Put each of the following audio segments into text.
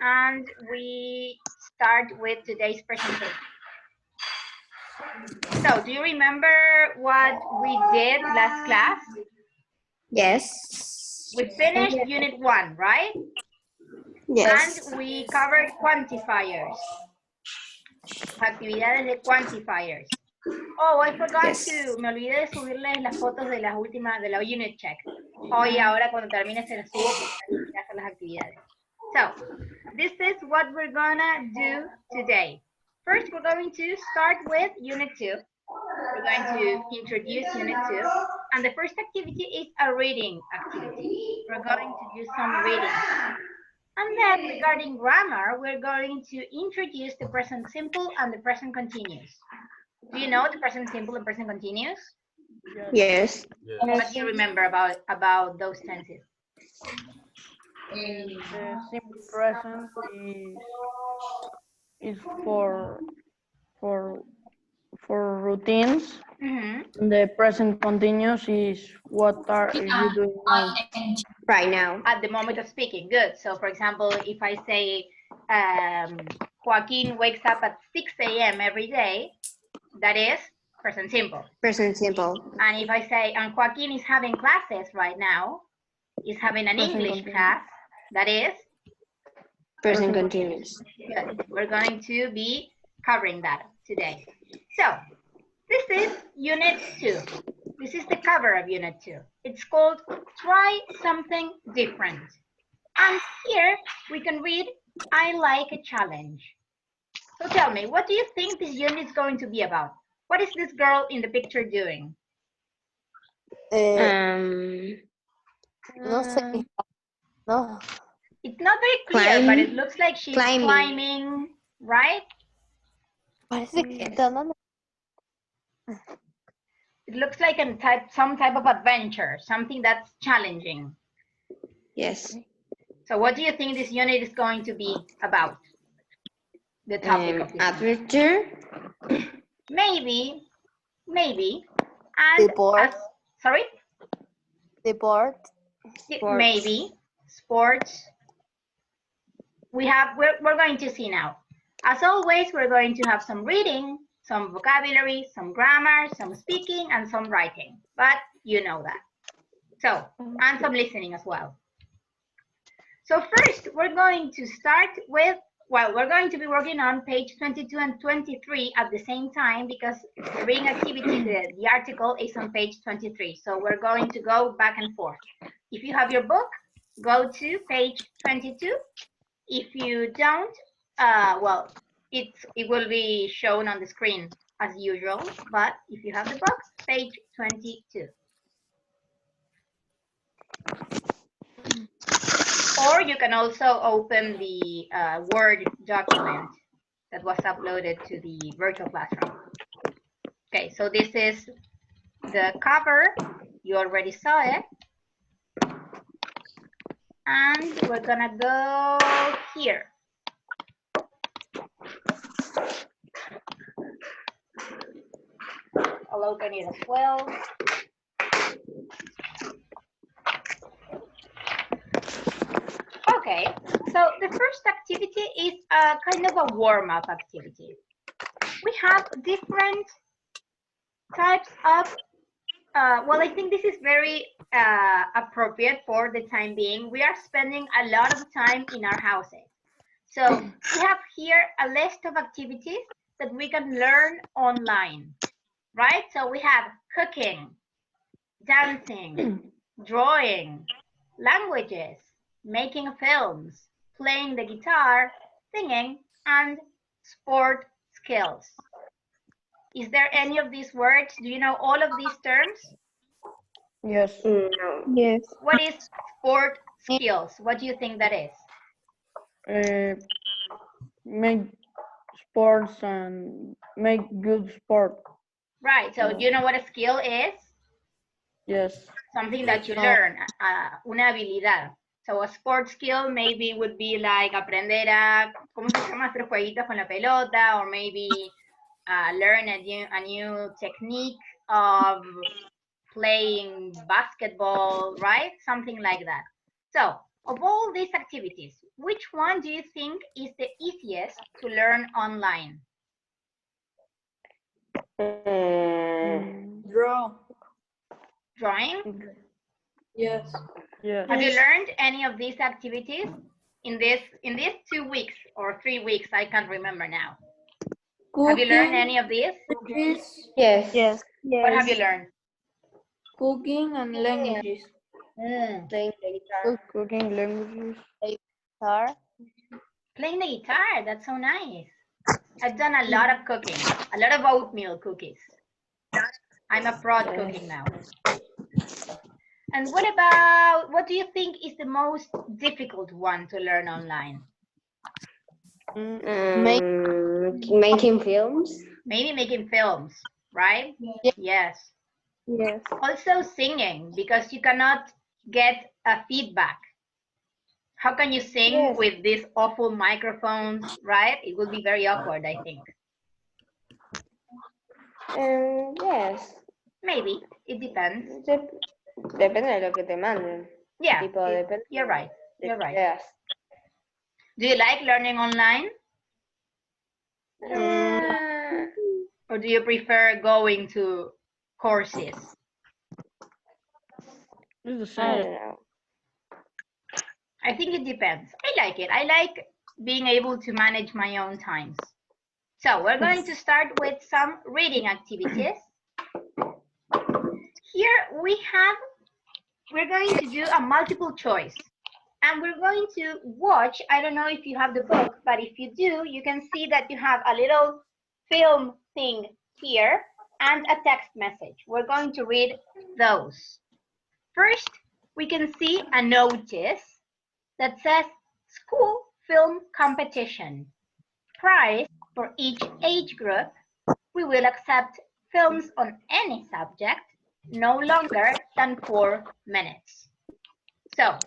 and we start with today's presentation. So, do you remember what we did last class? Yes. We finished Unit 1, right? Yes. And we covered quantifiers. Actividades de quantifiers. Oh, I forgot to, me olvidé de subirles las fotos de las últimas, de la unit check. Hoy, ahora cuando termine se las subo porque ya hacer las actividades. So, this is what we're gonna do today. First, we're going to start with Unit 2. We're going to introduce Unit 2. And the first activity is a reading activity. We're going to do some reading. And then regarding grammar, we're going to introduce the present simple and the present continuous. Do you know the present simple and present continuous? Yes. What do you remember about those tenses? The simple present is for routines. Mm-hmm. The present continuous is what are you doing now? Right now. At the moment of speaking. Good. So, for example, if I say Joaquin wakes up at 6 a.m. every day, that is present simple. Present simple. And if I say, and Joaquin is having classes right now, is having an Present English continuous. class, that is Present continuous. good. We're going to be covering that today. So, this is Unit 2. This is the cover of Unit 2. It's called Try Something Different. And here we can read, I like a challenge. So tell me, what do you think this unit is going to be about? What is this girl in the picture doing? No sé. No. It's not very clear, but it looks like she's climbing, right? Parece que está dando. It looks like some type of adventure, something that's challenging. Yes. So what do you think this unit is going to be about? The topic of this adventure. Maybe. And Sport. Sorry? Sport. Maybe. Sports. We're going to see now. As always, we're going to have some reading, some vocabulary, some grammar, some speaking, and some writing. But you know that. So, and some listening as well. So first, we're going to start with, well, we're going to be working on page 22 and 23 at the same time because the reading activity, the article is on page 23. So we're going to go back and forth. If you have your book, go to page 22. If you don't, well, it will be shown on the screen as usual, but if you have the book, page 22. Or you can also open the Word document that was uploaded to the virtual classroom. Okay, so this is the cover. You already saw it. And we're gonna go here. I'll open it as well. Okay, so the first activity is a kind of a warm-up activity. We have different types of, well, I think this is very appropriate for the time being. We are spending a lot of time in our houses. So we have here a list of activities that we can learn online, right? So we have cooking, dancing, drawing, languages, making films, playing the guitar, singing, and sport skills. Is there any of these words? Do you know all of these terms? Yes. No. Yes. What is sport skills? What do you think that is? Make sports and make good sport. Right, so do you know what a skill is? Yes. Something that you learn, una habilidad. So a sport skill maybe would be like aprender a, ¿cómo se llama? Hacer jueguitos con la pelota, or maybe learn a new technique of playing basketball, right? Something like that. So of all these activities, which one do you think is the easiest to learn online? Draw. Drawing? Yes. Yes. Have you learned any of these activities in these 2 weeks or 3 weeks? I can't remember now. Cooking, have you learned any of these? Yes. Yes. What have you learned? Cooking and languages. Playing the guitar. Cooking languages. Guitar. Playing the guitar, that's so nice. I've done a lot of cooking, a lot of oatmeal cookies. I'm a pro at cooking now. And what do you think is the most difficult one to learn online? Making films. Maybe making films, right? Yes. Yes. Also singing, because you cannot get a feedback. How can you sing with these awful microphones, right? It would be very awkward, I think. Yes. Maybe, it depends. Depende de lo que te manden. Yeah, Tipo, you're right. You're right. Yes. Do you like learning online? Or do you prefer going to courses? It's the I same. don't know. I think it depends. I like it. I like being able to manage my own times. So we're going to start with some reading activities. Here we're going to do a multiple choice. And we're going to watch, I don't know if you have the book, but if you do, you can see that you have a little film thing here and a text message. We're going to read those. First, we can see a notice that says school film competition. Prize for each age group. We will accept films on any subject no longer than 4 minutes. So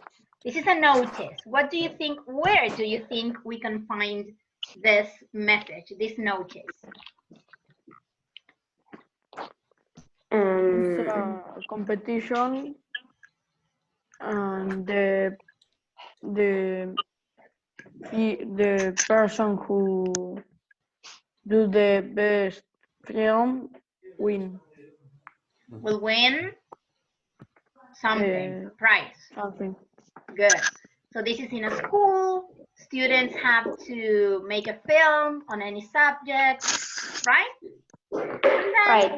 this is a notice. What do you think, where do you think we can find this message, this notice? It's a competition, and the person who do the best film win Will win something, prize. something. Good. So this is in a school. Students have to make a film on any subject, right? And then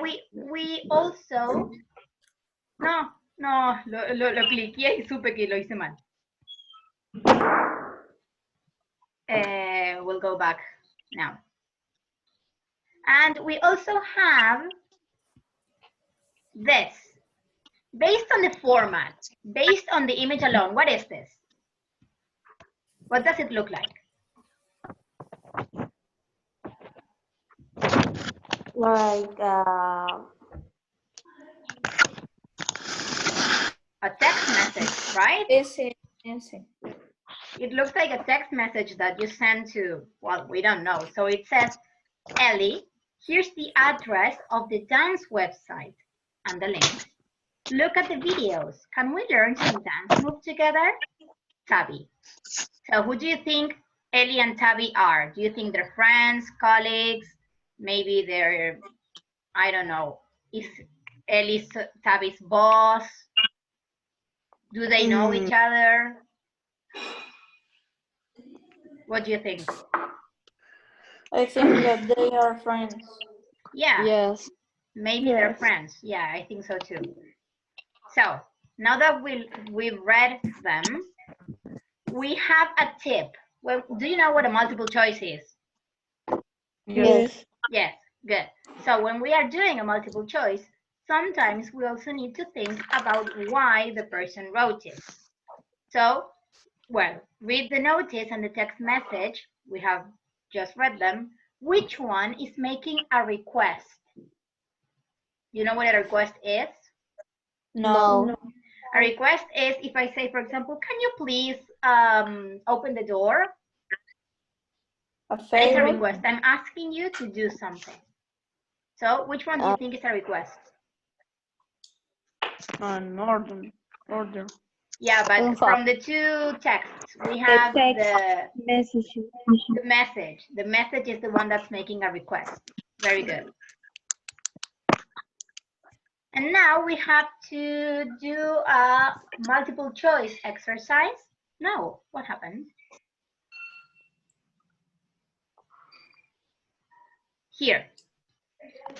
we also... No, lo cliqué y supe que lo hice mal. We'll go back now. And we also have this. Based on the format, based on the image alone, what is this? What does it look like? Like A text message, right? It looks like a text message that you send to, well, we don't know. So it says, Ellie, here's the address of the dance website and the link. Look at the videos. Can we learn some dance move together? Tabby. So who do you think Ellie and Tabby are? Do you think they're friends, colleagues? Maybe they're, I don't know, is Ellie's Tabby's boss? Do they know each other? What do you think? I think that they are friends. Yeah. yes. Maybe they're friends. Yeah, I think so too. So now that we've read them, we have a tip. Well, do you know what a multiple choice is? Yes. Yes, good. So when we are doing a multiple choice, sometimes we also need to think about why the person wrote it. So, well, read the notice and the text message. We have just read them. Which one is making a request? You know what a request is? No. A request is if I say, for example, can you please open the door? That is a request. I'm asking you to do something. So which one do you think is a request? An order. Yeah, but from the two texts, we have the message. message. The message is the one that's making a request. Very good. And now we have to do a multiple choice exercise. No, what happened? Here.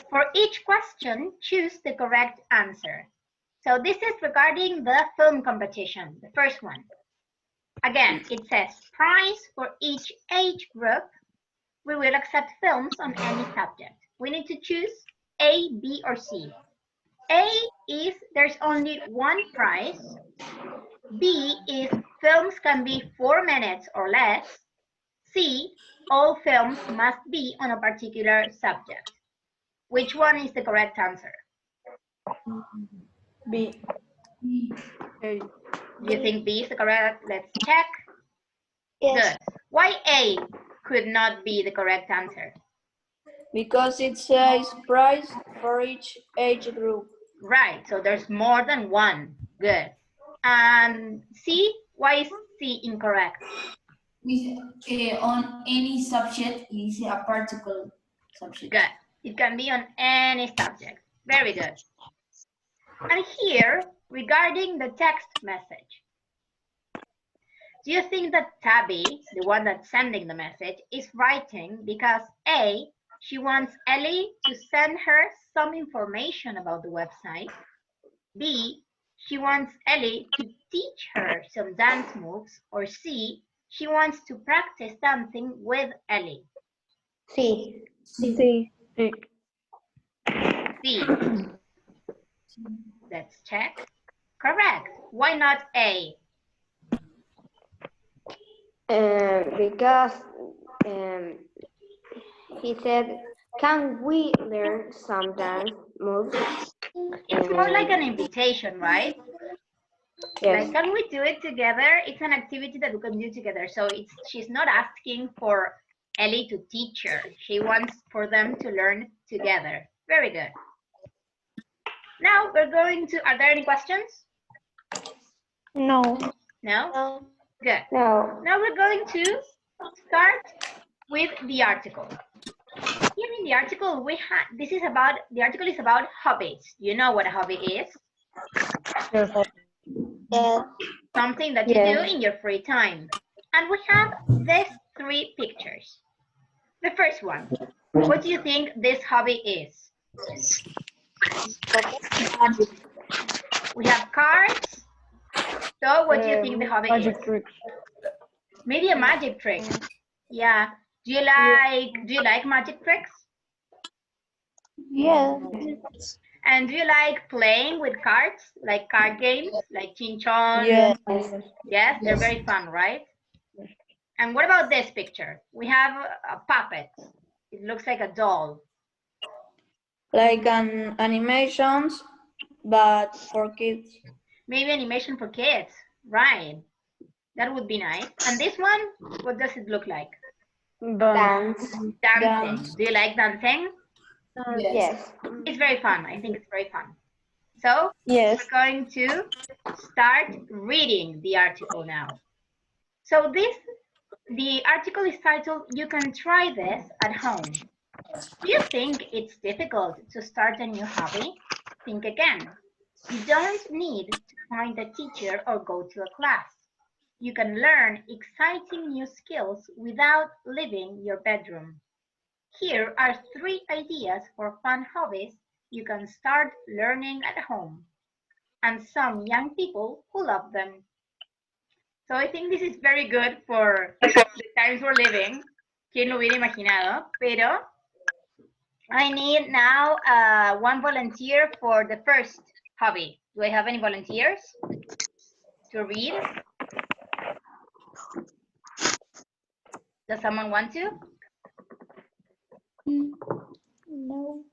For each question, choose the correct answer. So this is regarding the film competition, the first one. Again, it says prize for each age group. We will accept films on any subject. We need to choose A, B, or C. A is there's only one prize. B is films can be 4 minutes or less. C, all films must be on a particular subject. Which one is the correct answer? B. A. Do you think B is the correct? Let's check. Yes. Good. Why A could not be the correct answer? Because it says price for each age group. Right, so there's more than one. Good. And C, why is C incorrect? On any subject is a particular subject. Good. It can be on any subject. Very good. And here, regarding the text message, do you think that Tabby, the one that's sending the message, is writing because A, she wants Ellie to send her some information about the website. B, she wants Ellie to teach her some dance moves. Or C, she wants to practice dancing with Ellie. Sí. C. C. Let's check. Correct. Why not A? Because he said, can we learn some dance moves? It's more like an invitation, right? Yes. Like, can we do it together? It's an activity that we can do together. So she's not asking for Ellie to teach her. She wants for them to learn together. Very good. Now we're going to, are there any questions? No. No? No. Good. No. Now we're going to start with the article. Here in the article, the article is about hobbies. You know what a hobby is? Yes. Yes. Something that you do in your free time. And we have these 3 pictures. The first one, what do you think this hobby is? We have cards. So what do you think the hobby Magic is? tricks. Maybe a magic trick. Yeah. Do you like magic tricks? Yes. And do you like playing with cards, like card games, like Chin Chon? Yes. Yes, they're very fun, right? And what about this picture? We have a puppet. It looks like a doll. Like an animations, but for kids. Maybe animation for kids, right? That would be nice. And this one, what does it look like? Dance. Dancing. Dance. Do you like dancing? Yes. It's very fun. I think it's very fun. So Yes. we're going to start reading the article now. So the article is titled, "You can try this at home." Do you think it's difficult to start a new hobby? Think again. You don't need to find a teacher or go to a class. You can learn exciting new skills without leaving your bedroom. Here are 3 ideas for fun hobbies you can start learning at home, and some young people who love them. So I think this is very good for the times we're living. ¿Quién lo hubiera imaginado? Pero I need now one volunteer for the first hobby. Do I have any volunteers to read? Does someone want to? No.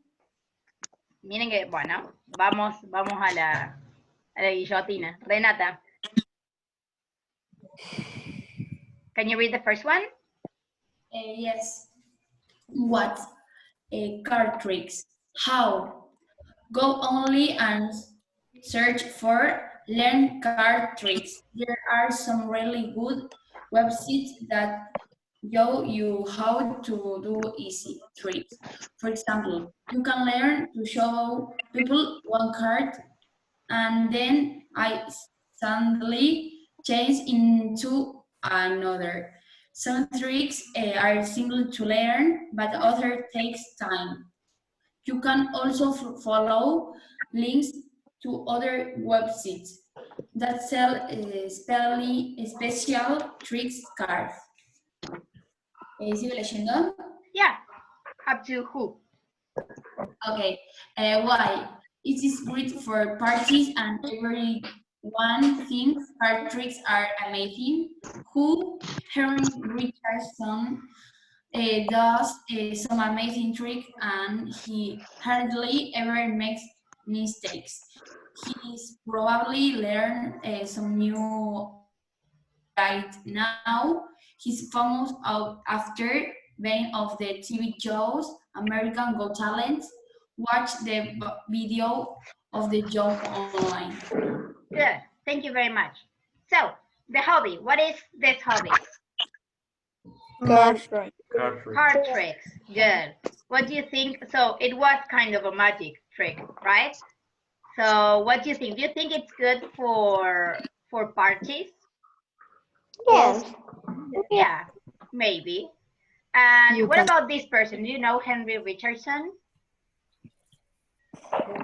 Miren que, bueno, vamos a la guillotina. Renata. Can you read the first one? Yes. What? Card tricks. How? Go only and search for learn card tricks. There are some really good websites that show you how to do easy tricks. For example, you can learn to show people one card and then I suddenly change into another. Some tricks are simple to learn, but other takes time. You can also follow links to other websites that sell special tricks cards. ¿Sigo leyendo? Yeah. Up to who? Okay. Why? It is great for parties and everyone thinks card tricks are amazing. Who? Henry Richardson does some amazing trick and he hardly ever makes mistakes. He's probably learned some new right now. He's famous out after being of the TV shows American Got Talent. Watch the video of the joke online. Good. Thank you very much. So, the hobby. What is this hobby? Card trick. Card tricks. Good. What do you think? So, it was kind of a magic trick, right? So, what do you think? Do you think it's good for parties? Yes. Yeah, maybe. And You what can- about this person? Do you know Henry Richardson?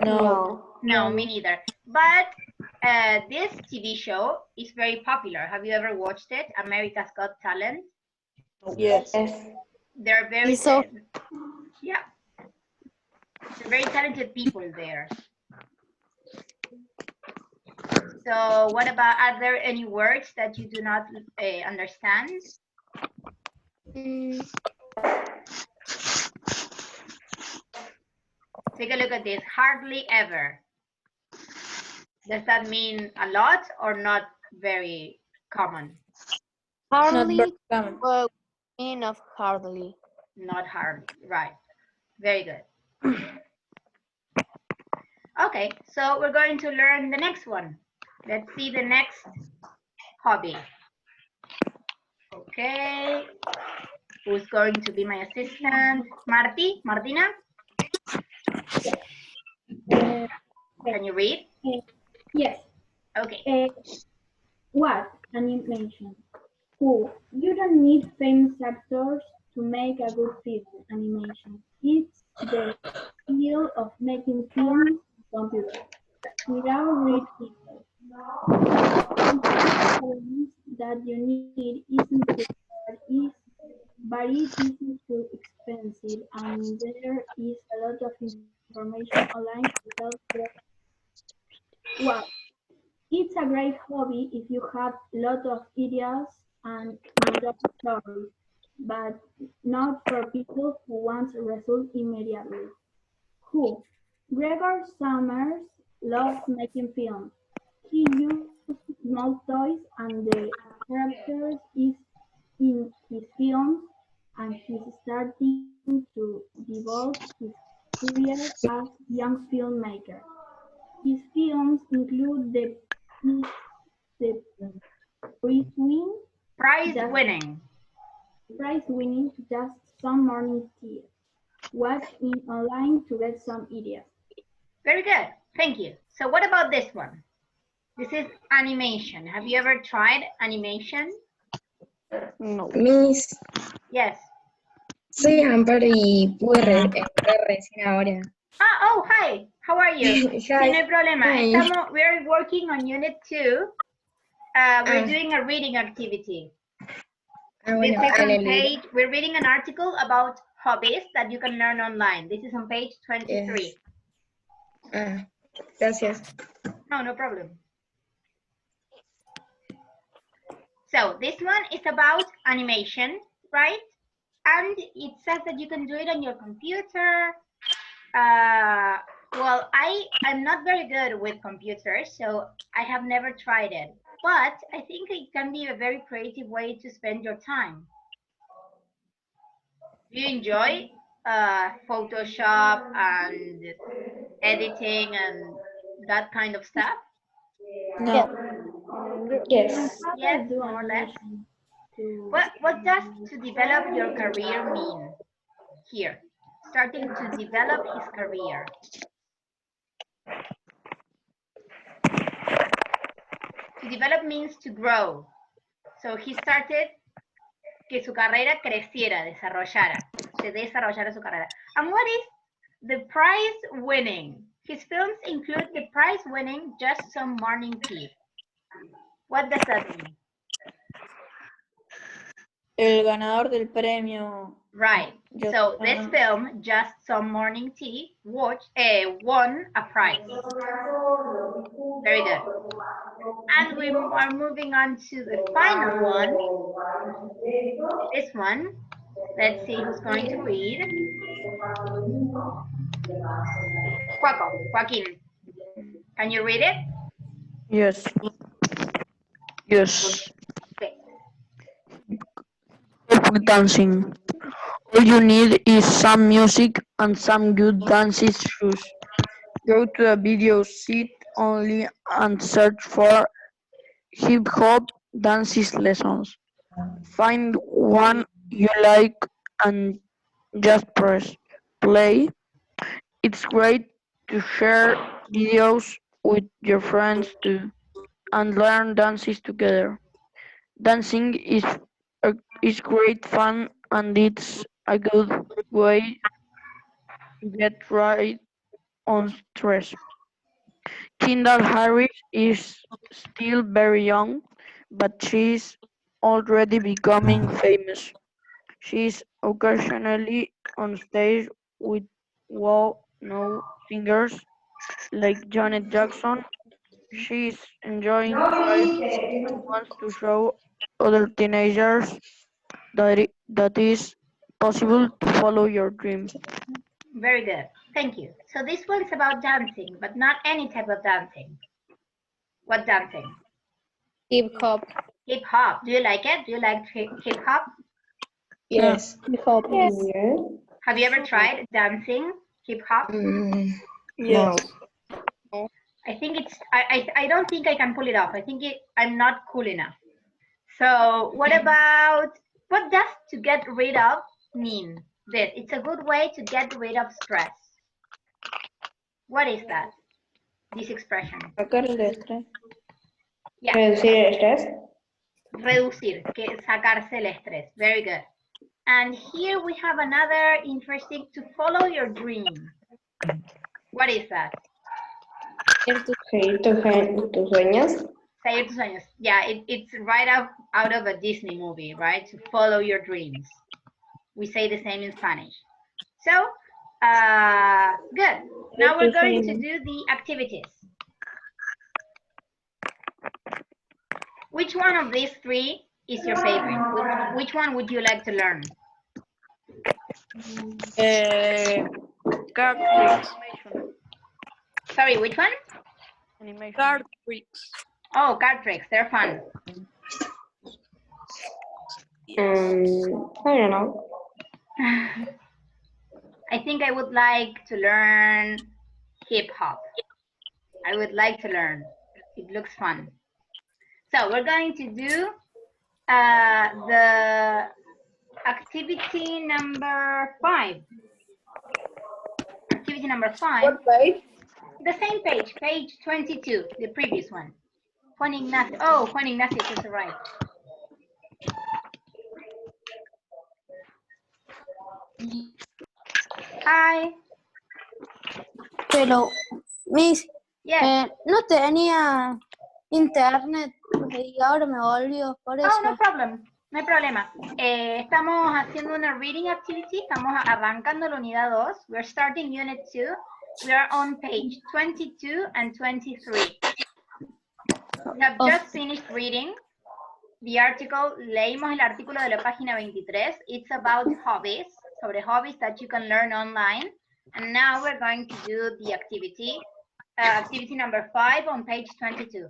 No. No, me neither. But this TV show is very popular. Have you ever watched it? America's Got Talent. Yes. They're very So- yeah. They're very talented people there. So what about, are there any words that you do not understand? Take a look at this. Hardly ever. Does that mean a lot or not very common? Not Hardly, very common. but mean of hardly. Not hard. Right. Very good. Okay, so we're going to learn the next one. Let's see the next hobby. Okay. Who's going to be my assistant? Martina? Can you read? Yes. Okay. What animation? Who? You don't need famous actors to make a good film animation. It's the skill of making films on computer without real people. That you need isn't too hard, but it isn't too expensive, and there is a lot of information online to help you. Wow. It's a great hobby if you have a lot of ideas and made up stories, but not for people who want results immediately. Who? Gregor Summers loves making films. He used small toys and the characters is in his films, and he's starting to develop his career as young filmmaker. His films include the prize win, Prize-winning. Just Some Morning Tea. Watch in online to get some ideas. Very good. Thank you. So what about this one? This is animation. Have you ever tried animation? No. Miss, Yes. soy Amparo y pude entrar recién ahora. Oh, hi. How are you? Sí, no Hi. hay problema. Hi. We're working on Unit 2. We're doing a reading activity. Bueno, This is on dale, page, we're reading an article about hobbies that you can learn online. This is on page 23. Yes. Gracias. No, no problem. So this one is about animation, right? And it says that you can do it on your computer. Well, I'm not very good with computers, so I have never tried it. But I think it can be a very creative way to spend your time. Do you enjoy Photoshop and editing and that kind of stuff? No. Yes. Yes, Do more or less. to What does to develop your career mean here? Starting to develop his career. To develop means to grow. So he started que su carrera creciera, desarrollara, se desarrollara su carrera. And what is the prize winning? His films include the prize winning Just Some Morning Tea. What does that mean? El ganador del premio. Right. So this film, Just Some Morning Tea, won a prize. Very good. And we are moving on to the final one. This one. Let's see who's going to read. Joaquin, can you read it? Yes. Yes. Okay. Perfect dancing. All you need is some music and some good dancing shoes. Go to a video site only and search for hip hop dances lessons. Find one you like and just press play. It's great to share videos with your friends too and learn dances together. Dancing is great fun and it's a good way to get right on stress. Kendall Harris is still very young, but she's already becoming famous. She's occasionally on stage with well-known singers like Janet Jackson. She's enjoying life and wants to show other teenagers that is possible to follow your dream. Very good. Thank you. So this one's about dancing, but not any type of dancing. What dancing? Hip hop. Hip hop. Do you like it? Do you like hip hop? Yes. Hip hop. Yes. Have you ever tried dancing hip hop? No. I think it's. I don't think I can pull it off. I think I'm not cool enough. So what does to get rid of mean? This. It's a good way to get rid of stress. What is that? This expression. Sacar el estrés. Yeah. Reducir el estrés. Reducir, que sacarse el estrés. Very good. And here we have another interesting, to follow your dream. What is that? Seguir tus sueños. Seguir tus sueños. Yeah, it's right out of a Disney movie, right? To follow your dreams. We say the same in Spanish. So, good. Now we're going to do the activities. Which one of these three is your favorite? Which one would you like to learn? Card tricks. Sorry, which one? Card tricks. Oh, card tricks. They're fun. I don't know. I think I would like to learn hip hop. I would like to learn. It looks fun. So we're going to do the activity number 5. Activity number 5. What page? The same page, page 22, the previous one. Juan Ignacio. Oh, Juan Ignacio just arrived. Hi. Pero, Miss, Yes. no tenía internet y ahora me volvió, por eso. Oh, no problem. No hay problema. Estamos haciendo una reading activity. Estamos arrancando la unidad 2. We're starting unit 2. We are on page 22 and 23. We have just finished reading the article. Leímos el artículo de la página 23. It's about hobbies. Sobre hobbies that you can learn online. And now we're going to do the activity. Activity number 5 on page 22.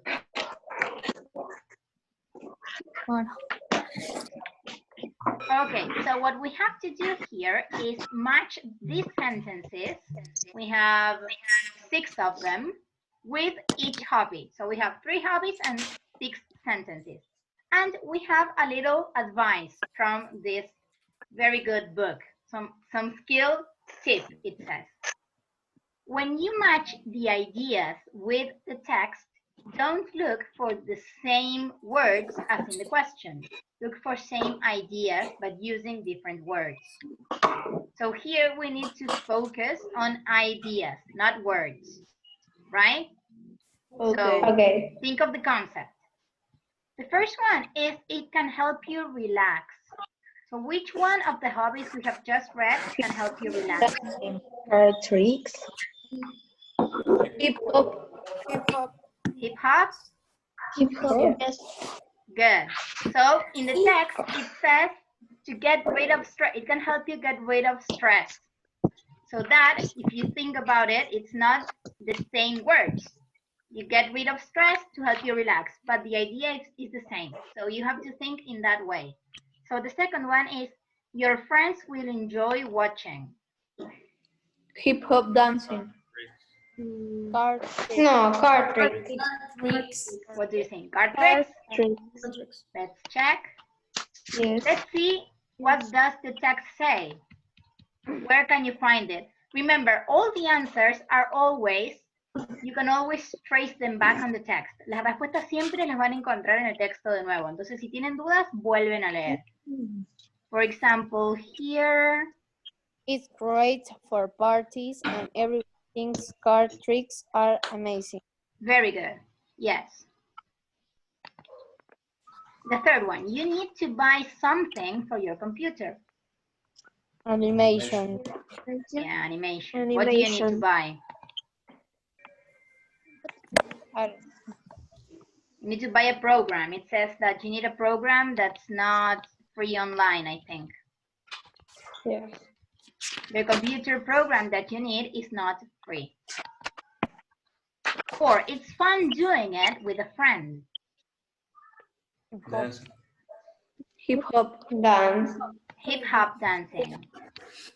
Bueno. Okay, so what we have to do here is match these sentences. We have 6 of them. with each hobby. So we have 3 hobbies and 6 sentences. And we have a little advice from this very good book. Some skill tip, it says. When you match the ideas with the text, don't look for the same words as in the question. Look for same ideas, but using different words. So here we need to focus on ideas, not words, right? Okay. So Okay. think of the concept. The first one is it can help you relax. So which one of the hobbies we have just read can help you relax? Card tricks. Hip hop. Hip hop. Hip hop? Hip hop. Yeah. Yes. Good. So in the text, it says to get rid of stress. It can help you get rid of stress. So that, if you think about it, it's not the same words. You get rid of stress to help you relax, but the idea is the same. So you have to think in that way. So the second one is your friends will enjoy watching. Hip hop dancing. Card No, card tricks. Tricks. What do you think? Card Card tricks? Tricks. Let's check. Yes. Let's see what does the text say. Where can you find it? Remember, all the answers are always, you can always trace them back on the text. Las respuestas siempre las van a encontrar en el texto de nuevo. Entonces, si tienen dudas, vuelven a leer. For example, here, is great for parties and everyone thinks card tricks are amazing. very good. Yes. The third one, you need to buy something for your computer. Animation. Yeah, animation. What do you need to buy? You need to buy a program. It says that you need a program that's not free online, I think. Yeah. The computer program that you need is not free. 4, it's fun doing it with a friend. Dance. Hip hop. Dance. Hip hop dancing.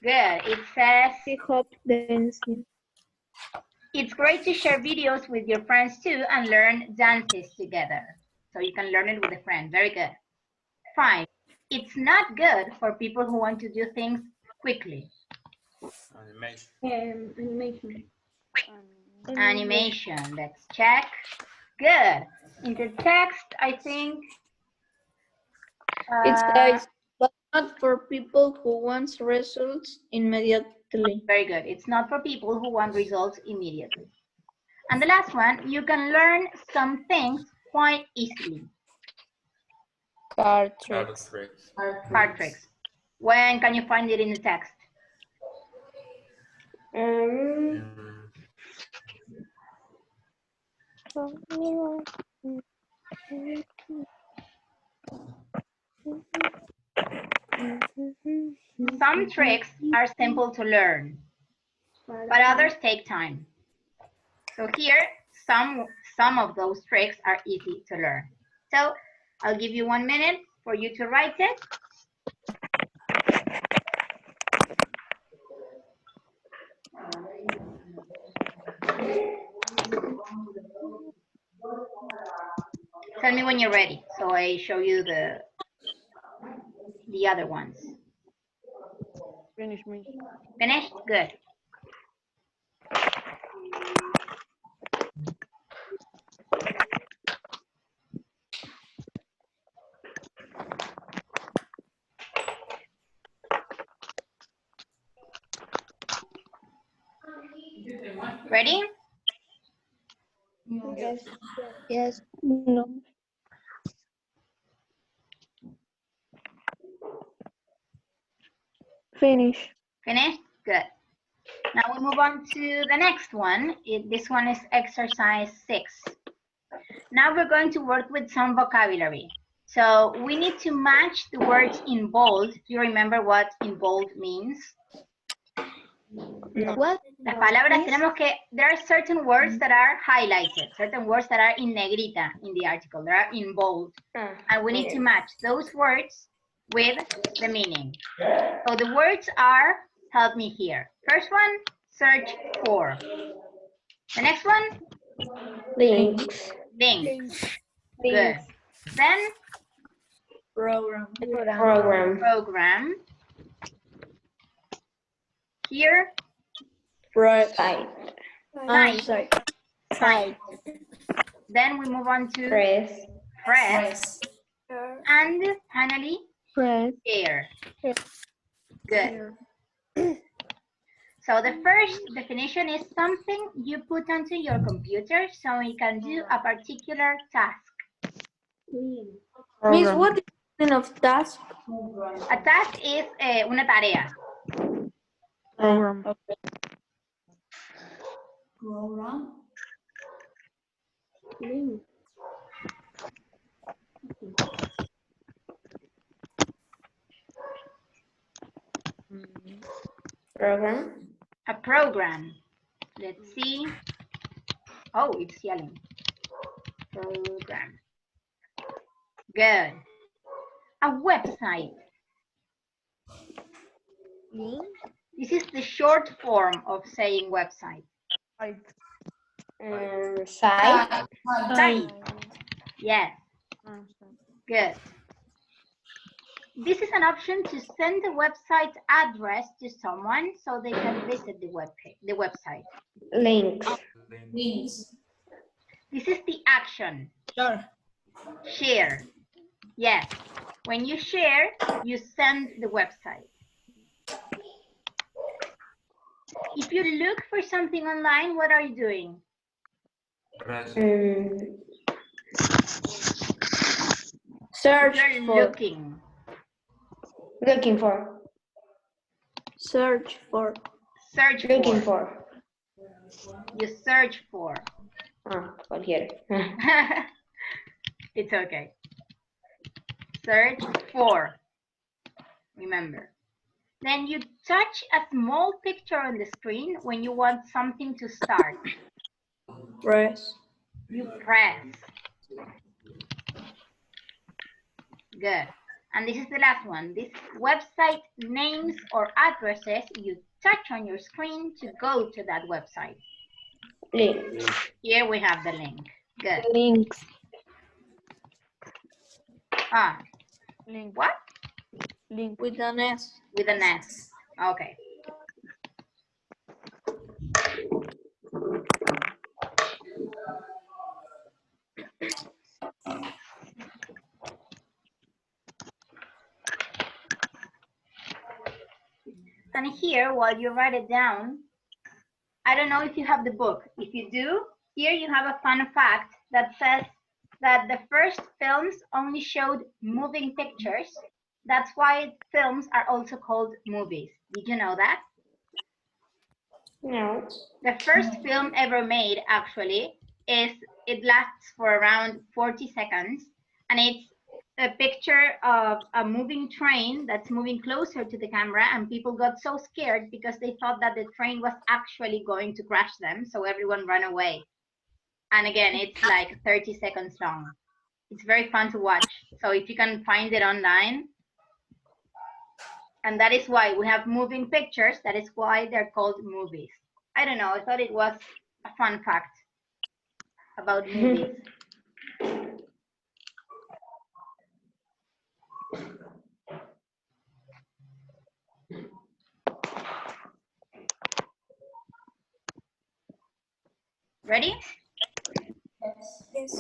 Good. It says Hip hop dancing. it's great to share videos with your friends too and learn dances together. So you can learn it with a friend. Very good. 5, it's not good for people who want to do things quickly. Animation. Animation. Animation. Let's check. Good. In the text, I think It says, but not for people who want results immediately. very good. It's not for people who want results immediately. And the last one, you can learn some things quite easily. Card Card tricks. tricks. Card tricks. When can you find it in the text? Some tricks are simple to learn, but others take time. So here, some of those tricks are easy to learn. So I'll give you 1 minute for you to write it. Tell me when you're ready, so I show you the other ones. Finish me. Finished? Good. Ready? Yes. Yes. No. Finish. Finished? Good. Now we move on to the next one. This one is exercise 6. Now we're going to work with some vocabulary. So we need to match the words in bold. Do you remember what in bold means? What? Las palabras tenemos que, there are certain words that are highlighted, certain words that are in negrita in the article, they are in bold. And we need to match those words with the meaning. So the words are, help me here. First one, search for. The next one, Links. Links. Good. Then Program. Program. program. Here, Right. Site. site. Site. Then we move on to Press. press. And finally, Press. share. Good. So the first definition is something you put onto your computer so you can do a particular task. Miss, what is the meaning of task? A task is una tarea. Program. Program. Program. A program. Let's see. Oh, it's yelling. Program. Good. A website. This is the short form of saying website. Site. Site. Yes. Good. This is an option to send the website address to someone so they can visit the website. Links. Links. This is the action. Sure. Share. Yes. When you share, you send the website. If you look for something online, what are you doing? Search You're for. looking. Looking for. Search for. Search Looking for. for. You search for. Well, here. It's okay. Search for. Remember. Then you touch a small picture on the screen when you want something to start. Press. You press. Good. And this is the last one. This website names or addresses you touch on your screen to go to that website. Links. Here we have the link. Good. Links. Link. What? Link. With an S. With an S. Okay. And here, while you write it down, I don't know if you have the book. If you do, here you have a fun fact that says that the first films only showed moving pictures. That's why films are also called movies. Did you know that? No. The first film ever made, actually, it lasts for around 40 seconds, and it's a picture of a moving train that's moving closer to the camera, and people got so scared because they thought that the train was actually going to crash them, so everyone ran away. And again, it's like 30 seconds long. It's very fun to watch. So if you can find it online, and that is why we have moving pictures, that is why they're called movies. I don't know, I thought it was a fun fact about movies. Ready? Yes.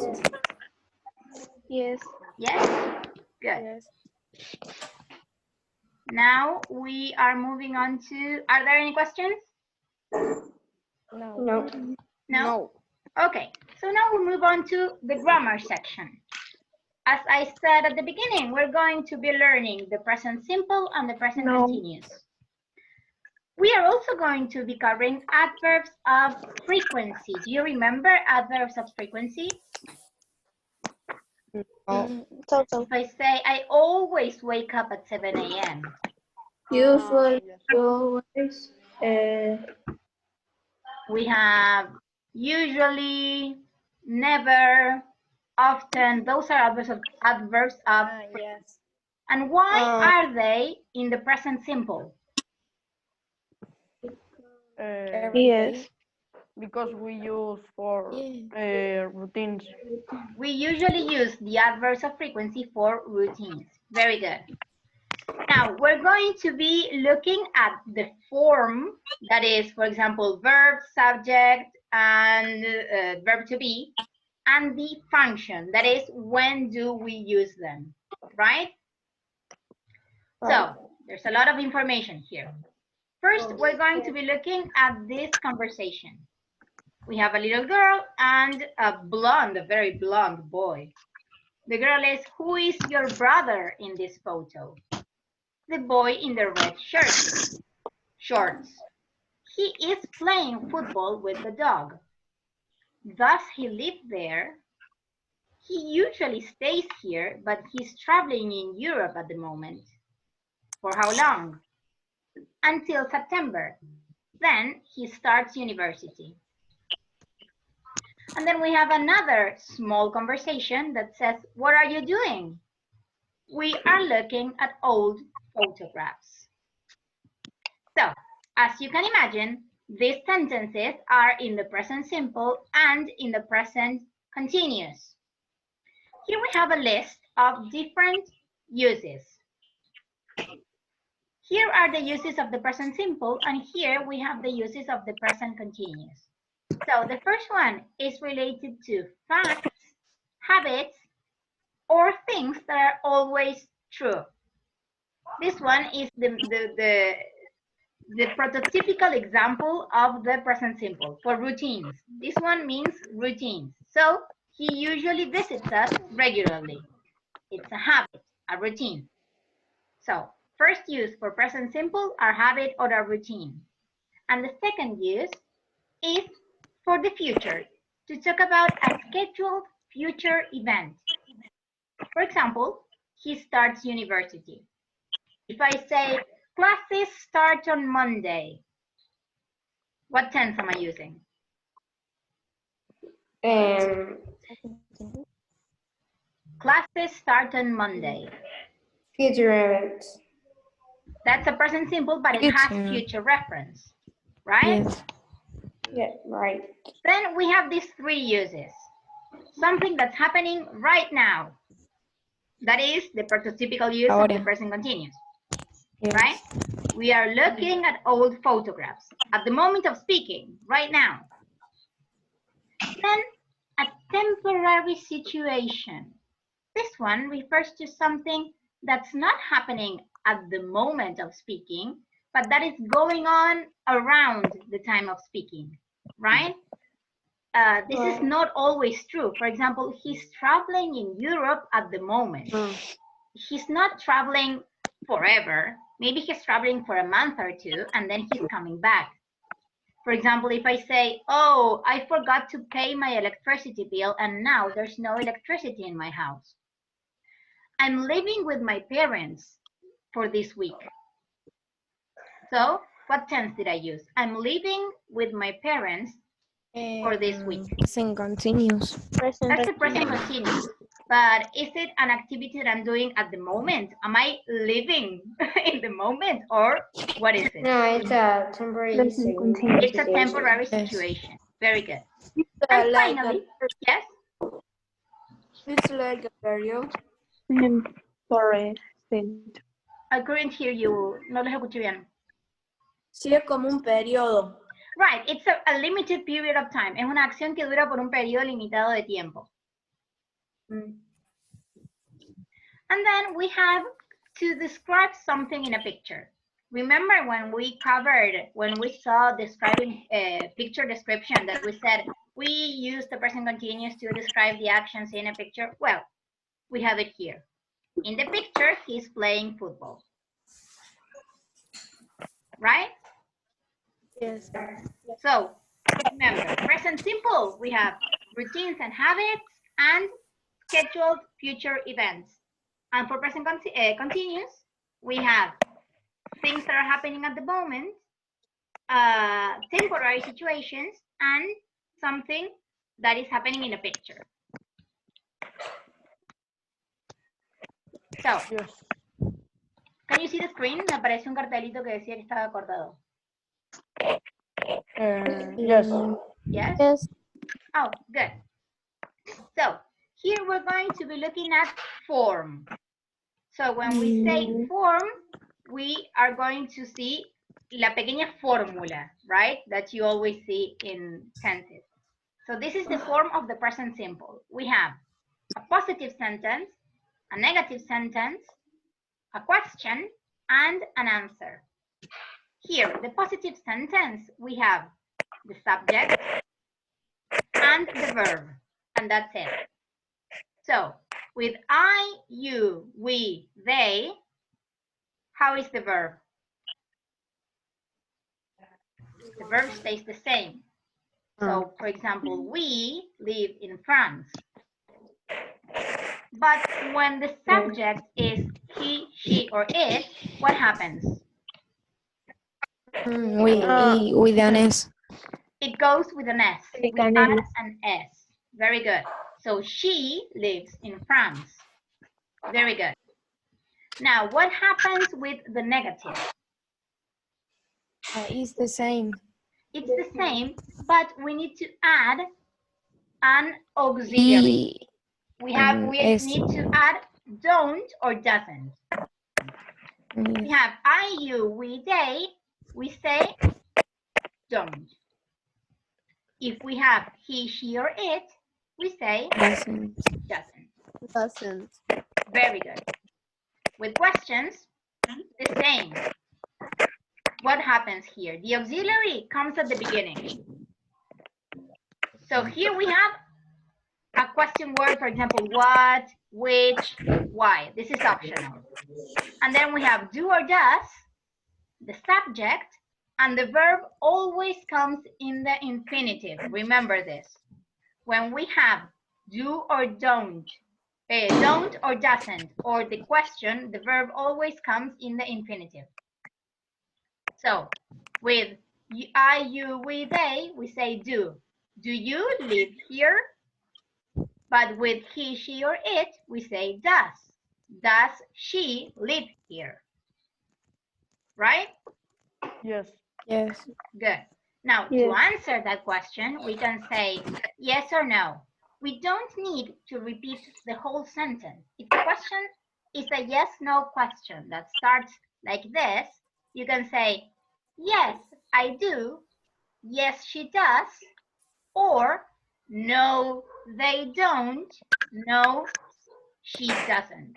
Yes. Yes? Good. Yes. Now we are moving on to, are there any questions? No. No. No? Okay, so now we move on to the grammar section. As I said at the beginning, we're going to be learning the present simple and the present continuous. We are also going to be covering adverbs of frequency. Do you remember adverbs of frequency? Total. If I say, I always wake up at 7 a.m. Usually, always. We have usually, never, often. Those are adverbs of frequency. Yes. And why are they in the present simple? Every day. because we use for routines. We usually use the adverbs of frequency for routines. Very good. Now, we're going to be looking at the form that is, for example, verb, subject, and verb to be, and the function, that is, when do we use them, right? So, there's a lot of information here. First, we're going to be looking at this conversation. We have a little girl and a very blonde boy. The girl is, who is your brother in this photo? The boy in the red shorts. He is playing football with the dog. Does he live there? He usually stays here, but he's traveling in Europe at the moment. For how long? Until September. Then he starts university. And then we have another small conversation that says, what are you doing? We are looking at old photographs. So, as you can imagine, these sentences are in the present simple and in the present continuous. Here we have a list of different uses. Here are the uses of the present simple, and here we have the uses of the present continuous. So the first one is related to facts, habits, or things that are always true. This one is the prototypical example of the present simple for routines. This one means routines. So he usually visits us regularly. It's a habit, a routine. So first use for present simple, our habit or our routine. And the second use is for the future, to talk about a scheduled future event. For example, he starts university. If I say, classes start on Monday, what tense am I using? Classes start on Monday. Future events. That's a present simple, but it has future reference, right? Yes. Yeah, right. Then we have these three uses. Something that's happening right now. That is the prototypical use of the present continuous, right? We are looking at old photographs at the moment of speaking, right now. Then a temporary situation. This one refers to something that's not happening at the moment of speaking, but that is going on around the time of speaking, right? This is not always true. For example, he's traveling in Europe at the moment. He's not traveling forever. Maybe he's traveling for a month or two, and then he's coming back. For example, if I say, oh, I forgot to pay my electricity bill, and now there's no electricity in my house. I'm living with my parents for this week. So what tense did I use? I'm living with my parents for this week. Present continuous. That's the present continuous. But is it an activity that I'm doing at the moment? Am I living in the moment, or what is it? No, it's a temporary situation. It's a temporary situation. Very good. And finally, yes? It's like a period. Sorry. I couldn't hear you. No les escuché bien. Sí, es como un periodo. Right, it's a limited period of time. Es una acción que dura por un periodo limitado de tiempo. And then we have to describe something in a picture. Remember when we saw describing picture description, that we said we use the present continuous to describe the actions in a picture? Well, we have it here. In the picture, he's playing football. Right? Yes. So, remember, present simple, we have routines and habits and scheduled future events. And for present continuous, we have things that are happening at the moment, temporary situations, and something that is happening in a picture. So, can you see the screen? Me aparece un cartelito que decía que estaba cortado. Yes. Yes? Yes. Oh, good. So here we're going to be looking at form. So when we say form, we are going to see la pequeña fórmula, right? That you always see in tenses. So this is the form of the present simple. We have a positive sentence, a negative sentence, a question, and an answer. Here, the positive sentence, we have the subject and the verb, and that's it. So with I, you, we, they, how is the verb? The verb stays the same. So for example, we live in France. But when the subject is he, she, or it, what happens? With an S. It goes with an S. We add an S. Very good. So she lives in France. Very good. Now, what happens with the negative? It's the same. It's the same, but we need to add an auxiliary. We need to add don't or doesn't. We have I, you, we, they. We say don't. If we have he, she, or it, we say Doesn't. Doesn't. Very good. With questions, the same. What happens here? The auxiliary comes at the beginning. So here we have a question word, for example, what, which, why. This is optional. And then we have do or does, the subject, and the verb always comes in the infinitive. Remember this. When we have do or don't or doesn't, or the question, the verb always comes in the infinitive. So with I, you, we, they, we say do. Do you live here? But with he, she, or it, we say does. Does she live here? Right? Yes. Yes. Good. Now, to answer that question, we can say yes or no. We don't need to repeat the whole sentence. If the question is a yes-no question that starts like this, you can say, yes, I do. Yes, she does. Or, no, they don't. No, she doesn't.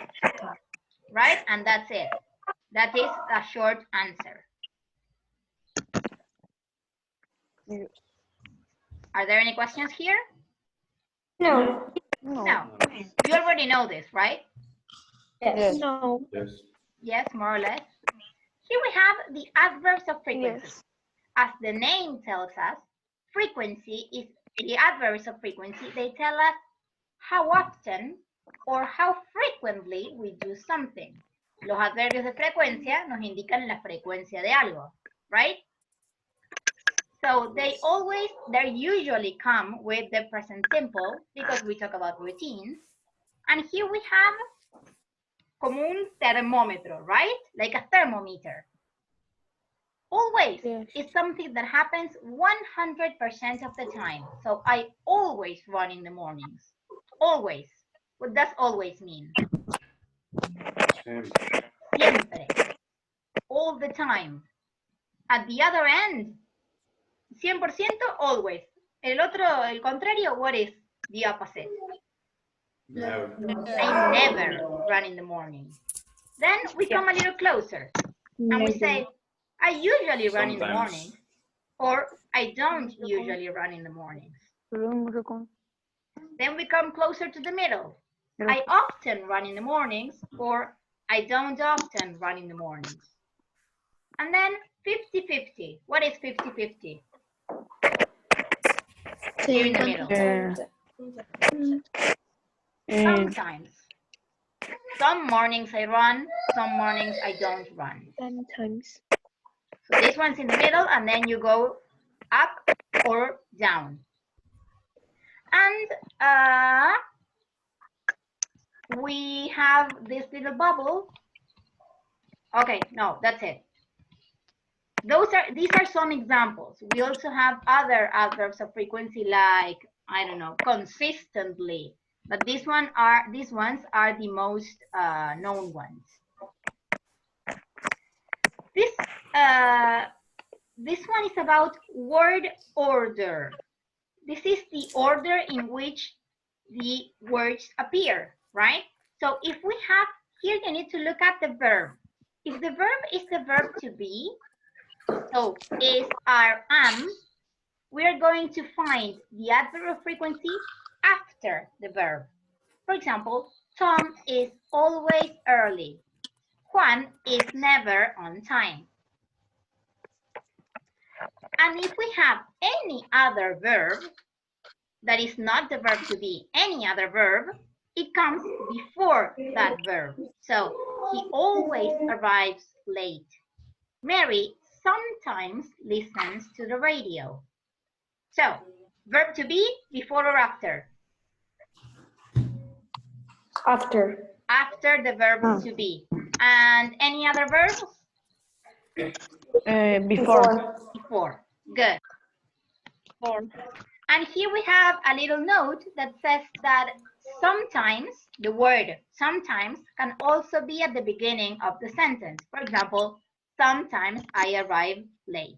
Right? And that's it. That is a short answer. Are there any questions here? No. No. You already know this, right? Yes. No. Yes, more or less. Here we have the adverbs of frequency. Yes. As the name tells us, frequency is the adverbs of frequency. They tell us how often or how frequently we do something. Los adverbios de frecuencia nos indican la frecuencia de algo, right? So they usually come with the present simple because we talk about routines. And here we have como un termómetro, right? Like a thermometer. Always is something that happens 100% of the time. So I always run in the mornings. Always. What does always mean? Siempre. All the time. At the other end, 100% always. El contrario, what is the opposite? Never. I never run in the morning. Then we come a little closer and we say, I usually run in the morning, or I don't usually run in the mornings. Then we come closer to the middle. I often run in the mornings, or I don't often run in the mornings. And then 50-50. What is 50-50? Here in the middle. Sometimes. Some mornings I run, some mornings I don't run. Sometimes. So this one's in the middle, and then you go up or down. And we have this little bubble. Okay, no, that's it. These are some examples. We also have other adverbs of frequency like, I don't know, consistently. But these ones are the most known ones. This one is about word order. This is the order in which the words appear, right? So if we have, here you need to look at the verb. If the verb is the verb to be, so is, are, am, we are going to find the adverb of frequency after the verb. For example, Tom is always early. Juan is never on time. And if we have any other verb that is not the verb to be, any other verb, it comes before that verb. So he always arrives late. Mary sometimes listens to the radio. So, verb to be, before or after? After. After the verb to be. And any other verbs? Before. Before. Good. And here we have a little note that says that sometimes, the word sometimes can also be at the beginning of the sentence. For example, sometimes I arrive late.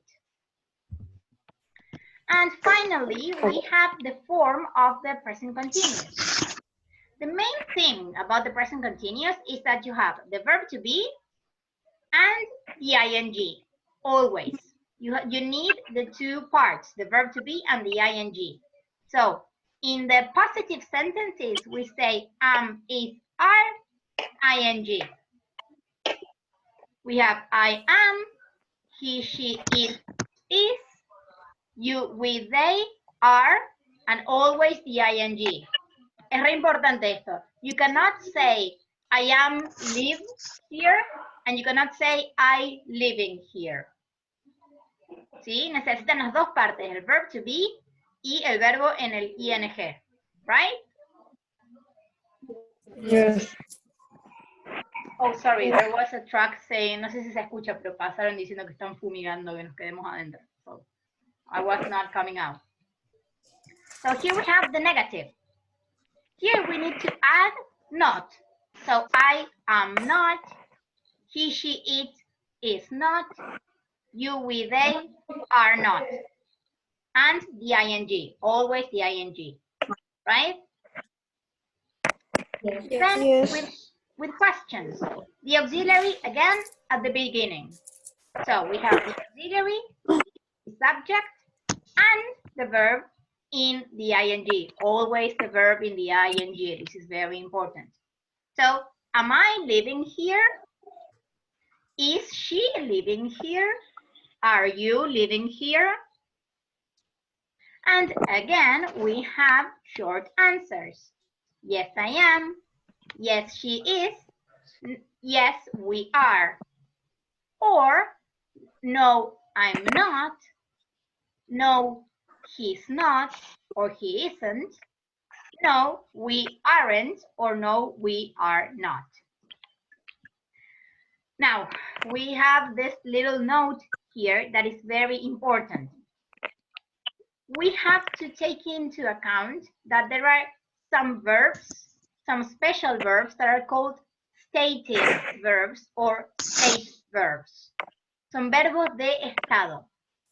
And finally, we have the form of the present continuous. The main thing about the present continuous is that you have the verb to be and the ing, always. You need the two parts, the verb to be and the ing. So in the positive sentences, we say am, is, are, ing. We have I am, he, she, it, is, you, we, they, are, and always the ing. Es re importante esto. You cannot say I am live here and you cannot say I living here. ¿Sí? Necesitan las dos partes, el verb to be y el verbo en el ing. Right? Yes. Oh, sorry, there was a truck saying, no sé si se escucha, pero pasaron diciendo que están fumigando, que nos quedemos adentro. So I was not coming out. So here we have the negative. Here we need to add not. So I am not, he, she, it is not, you, we, they are not. And the ing, always the ing, right? Then with questions. The auxiliary, again, at the beginning. So we have the auxiliary, the subject, and the verb in the ing. Always the verb in the ing. This is very important. So, am I living here? Is she living here? Are you living here? And again, we have short answers. Yes, I am. Yes, she is. Yes, we are. Or, no, I'm not. No, he's not, or he isn't. No, we aren't, or no, we are not. Now, we have this little note here that is very important. We have to take into account that there are some verbs, some special verbs that are called stative verbs or state verbs. Son verbos de estado.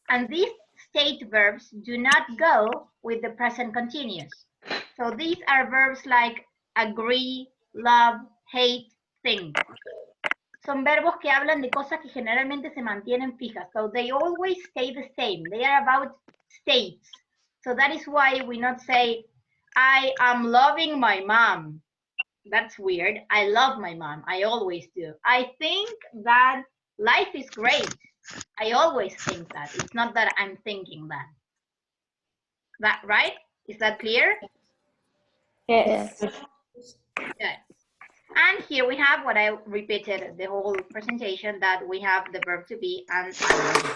And these state verbs do not go with the present continuous. So these are verbs like agree, love, hate, think. Son verbos que hablan de cosas que generalmente se mantienen fijas. So they always stay the same. They are about states. So that is why we not say, I am loving my mom. That's weird. I love my mom. I always do. I think that life is great. I always think that. It's not that I'm thinking that. That right? Is that clear? Yes. Good. And here we have what I repeated the whole presentation, that we have the verb to be and ing.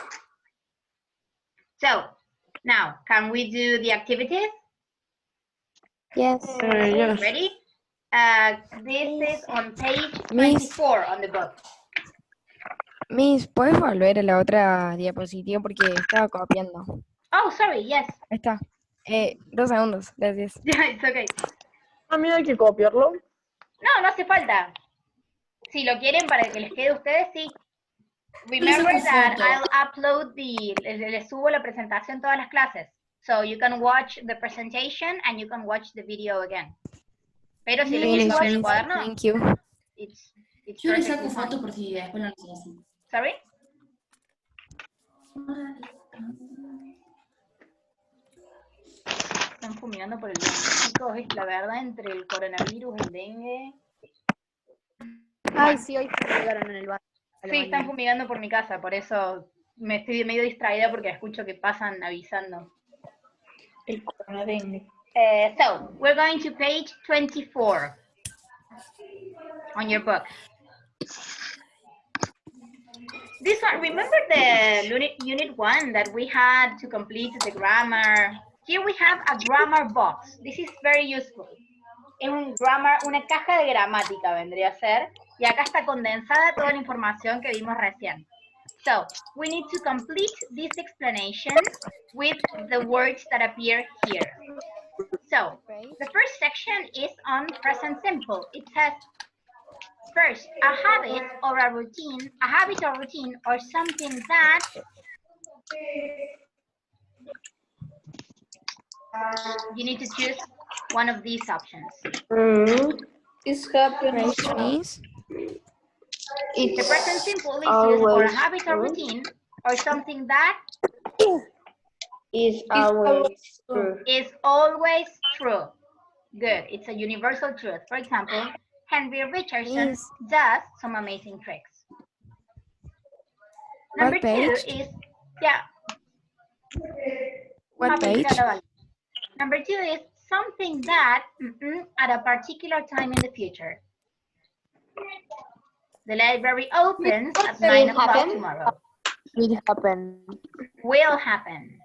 So now, can we do the activities? Yes. Yes. Ready? This is on page 24 on the book. Miss, ¿puedes volver a la otra diapositiva porque estaba copiando? Oh, sorry, yes. Ahí está. 2 segundos, gracias. Yeah, it's okay. A mí hay que copiarlo. No, no hace falta. Si lo quieren para que les quede a ustedes, sí. Remember saco that foto. I'll upload les subo la presentación todas las clases. So you can watch the presentation and you can watch the video again. Pero si les quieren copiar el cuaderno, Thank you. it's Yo le perfectly saco fine. foto por si después no lo hacen. Sorry? Están fumigando por el dengue, chicos. La verdad, entre el coronavirus, el dengue. Ay, sí, hoy llegaron en el barrio. Sí, están fumigando por mi casa, por eso me estoy medio distraída porque escucho que pasan avisando. El coronadengue. So, we're going to page 24 on your book. This one, remember the unit 1 that we had to complete the grammar? Here we have a grammar box. This is very useful. Es una caja de gramática vendría a ser, y acá está condensada toda la información que vimos recién. So, we need to complete this explanation with the words that appear here. So, the first section is on present simple. It says, first, a habit or routine, or something that you need to choose one of these options. It's happening. Miss? The present simple is used for a habit or routine, or something that Is always true. is always true. Good. It's a universal truth. For example, Henry Richardson Miss. does some amazing tricks. What Number 2 page? is, yeah. What page? Number 2 is something that at a particular time in the future. The library opens at 9 o'clock tomorrow. Will happen. Will happen.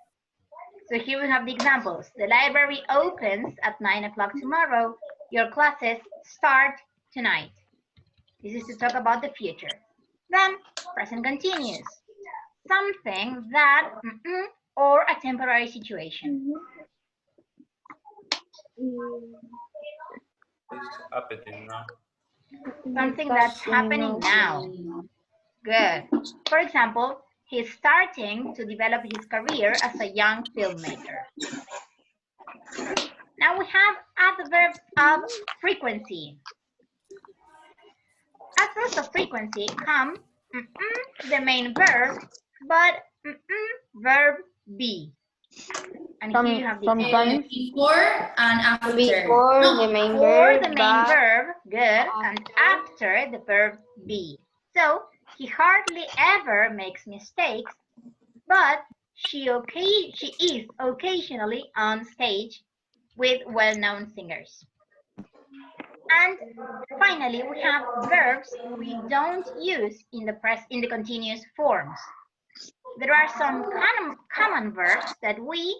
So here we have the examples. The library opens at 9 o'clock tomorrow. Your classes start tonight. This is to talk about the future. Then present continuous. Something that or a temporary situation. It's happening now. Something that's happening now. Good. For example, he's starting to develop his career as a young filmmaker. Now we have adverbs of frequency. Adverbs of frequency come the main verb, but verb be. And here you have the Sometimes. Before and after. Before No, the main before verb, the main but verb, good, and after the verb be. So he hardly ever makes mistakes, but she is occasionally on stage with well-known singers. And finally, we have verbs we don't use in the continuous forms. There are some common verbs that we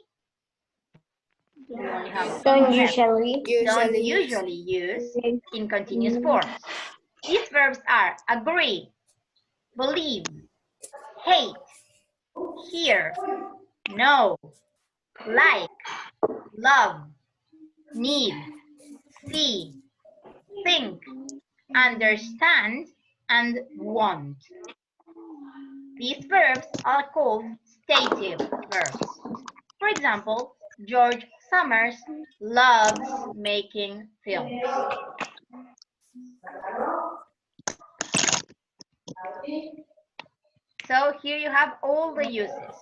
don't usually use in continuous forms. These verbs are agree, believe, hate, hear, know, like, love, need, see, think, understand, and want. These verbs are called stative verbs. For example, George Summers loves making films. So here you have all the uses.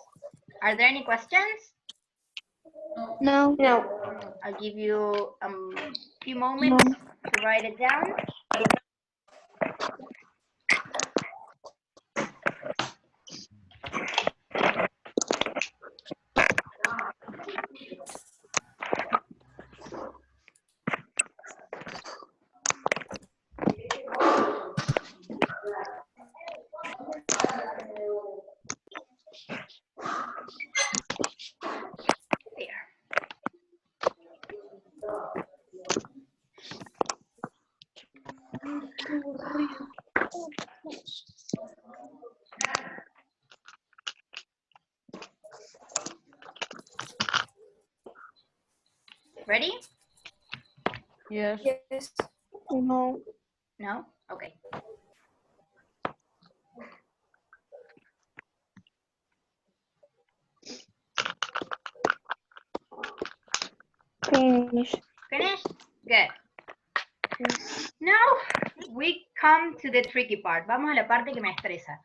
Are there any questions? no. I'll give you a few moments to write it down. Ready? Yes. Yes. No. No? Okay. Finish. Finished? Good. Now we come to the tricky part. Vamos a la parte que me estresa.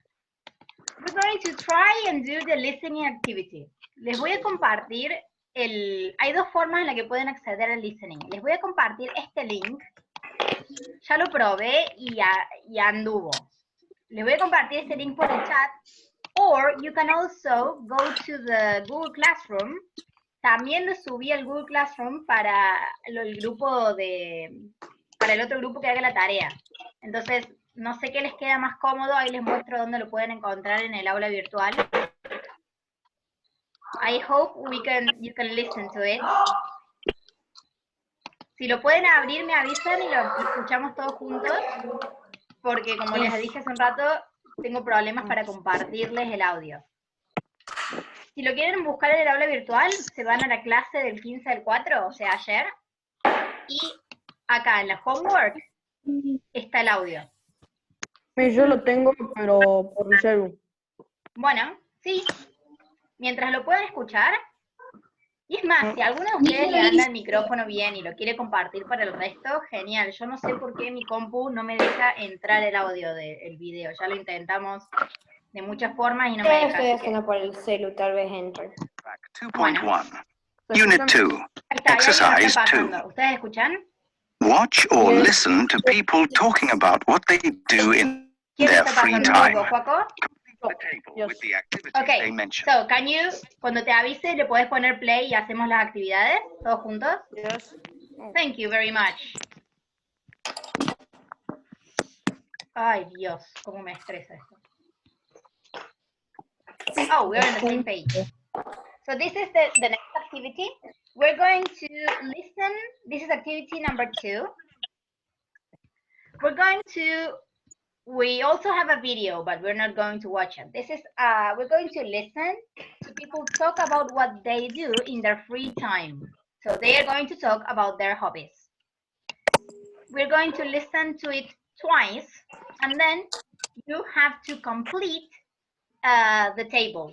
We're going to try and do the listening activity. Les voy a compartir hay dos formas en las que pueden acceder al listening. Les voy a compartir este link. Ya lo probé y anduvo. Les voy a compartir este link por el chat. Or you can also go to the Google Classroom. También lo subí al Google Classroom para el grupo para el otro grupo que haga la tarea. Entonces, no sé qué les queda más cómodo, ahí les muestro dónde lo pueden encontrar en el aula virtual. I hope you can listen to it. Si lo pueden abrir, me avisan y lo escuchamos todos juntos, porque como les dije hace un rato, tengo problemas para compartirles el audio. Si lo quieren buscar en el aula virtual, se van a la clase del 15 del 4, o sea, ayer, y acá en la homework está el audio. Yo lo tengo, pero por mi celu. Bueno, sí, mientras lo puedan escuchar. Y es más, si alguno de ustedes le anda el micrófono bien y lo quiere compartir para el resto, genial. Yo no sé por qué mi compu no me deja entrar el audio del video. Ya lo intentamos de muchas formas y no me deja. Estoy haciendo por el celu, tal vez entre. 2.1. Unit 2. Ahí está, Exercise ahí está 2. pasando. ¿Ustedes escuchan? Watch or listen to people talking about what they do in ¿Quién their está free pasando? time. ¿Vos, Joaco? The table with the activities Okay, they mention. so can you, cuando te avise, le podés poner play y hacemos las actividades todos juntos? Yes. Thank you very much. Ay, Dios, cómo me estresa esto. Oh, we're on the same page. So this is the next activity. We're going to listen. This is activity number 2. We also have a video, but we're not going to watch it. This is, we're going to listen to people talk about what they do in their free time. So they are going to talk about their hobbies. We're going to listen to it twice, and then you have to complete the table.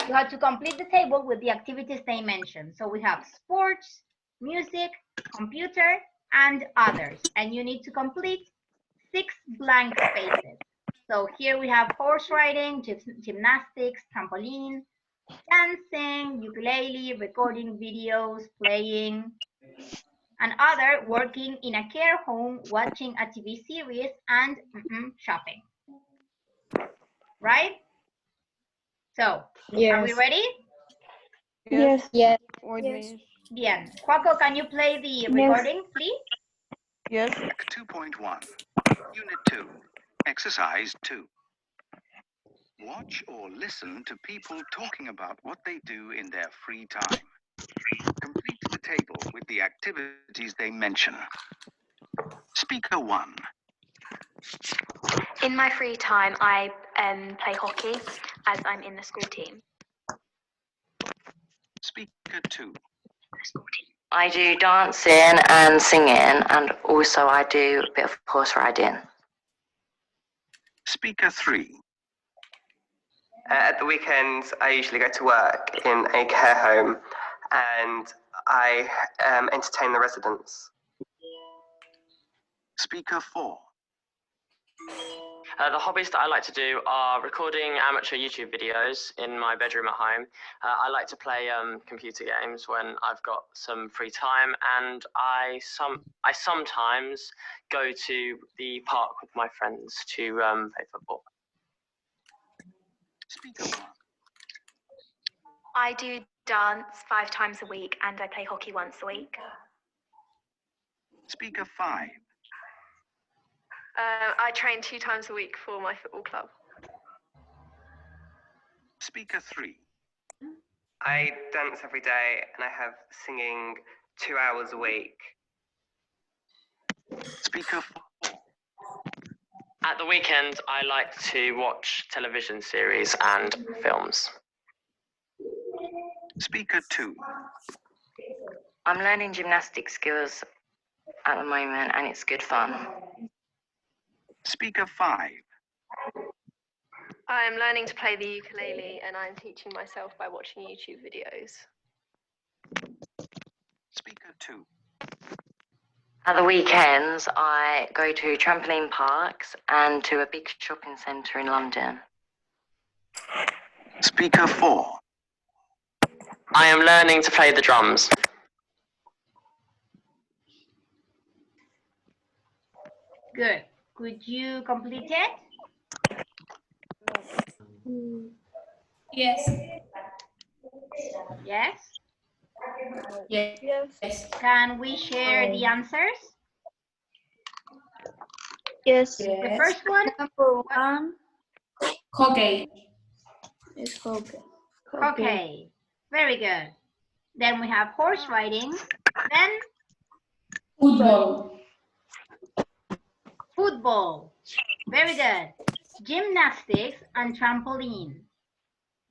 You have to complete the table with the activities they mentioned. So we have sports, music, computer, and others. And you need to complete 6 blank spaces. So here we have horse riding, gymnastics, trampoline, dancing, ukulele, recording videos, playing, and other, working in a care home, watching a TV series, and shopping. Right? So, are we ready? Yes. Yes. Bien. Juaco, can you play the recording, please? Yes. 2.1. Unit 2. Exercise 2. Watch or listen to people talking about what they do in their free time. Complete the table with the activities they mention. Speaker 1. In my free time, I play hockey as I'm in the school team. Speaker 2. I do dancing and singing, and also I do a bit of horse riding. Speaker 3. At the weekends, I usually go to work in a care home, and I entertain the residents. Speaker 4. The hobbies that I like to do are recording amateur YouTube videos in my bedroom at home. I like to play computer games when I've got some free time, and I sometimes go to the park with my friends to play football. Speaker 1. I do dance 5 times a week and I play hockey once a week. Speaker 5. I train 2 times a week for my football club. Speaker 3. I dance every day, and I have singing 2 hours a week. Speaker 4. At the weekend, I like to watch television series and films. Speaker 2. I'm learning gymnastic skills at the moment, and it's good fun. Speaker 5. I am learning to play the ukulele and I'm teaching myself by watching YouTube videos. Speaker 2. At the weekends, I go to trampoline parks and to a big shopping centre in London. Speaker 4. I am learning to play the drums. Good. Could you complete it? Yes. Yes? Yes. Can we share the answers? Yes. The first one? Number one Hockey. is hockey. Okay. Very good. Then we have horse riding. Then Football. football. Very good. Gymnastics and trampoline.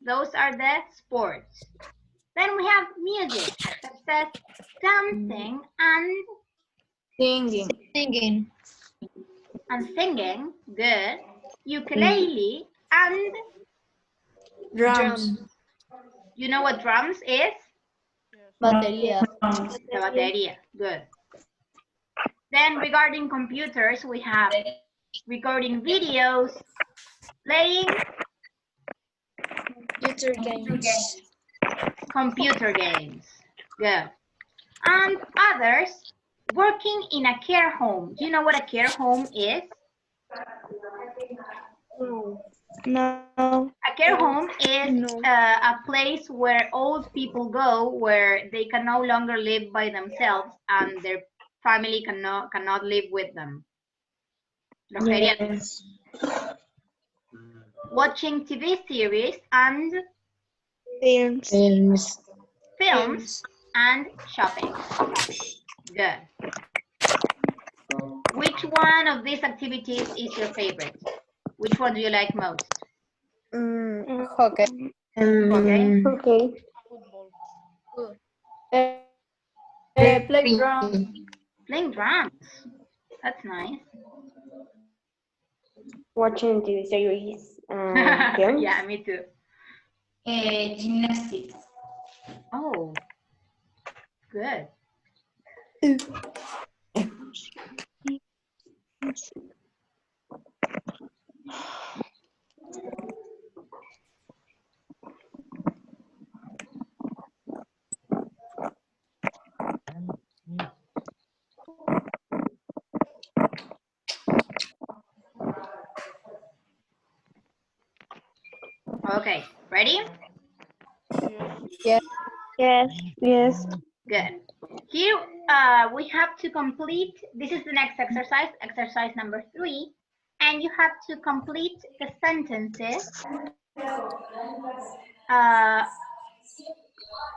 Those are the sports. Then we have music, such as dancing and Singing. singing. Good. Ukulele and Drums. you know what drums is? Batería. The batería. Good. Then regarding computers, we have recording videos, playing computer games. Good. And others working in a care home. Do you know what a care home is? No. A care home is a place where old people go where they can no longer live by themselves and their family cannot live with them. Los geriátricos. Watching TV series and Films. films and shopping. Good. Which one of these activities is your favorite? Which one do you like most? Hockey. Okay. Play drums. Playing drums. That's nice. Watching TV series and films. Yeah, me too. Gymnastics. Oh, good. Okay, ready? Yes. Yes. Good. Here we have to complete, this is the next exercise, exercise number 3, and you have to complete the sentences.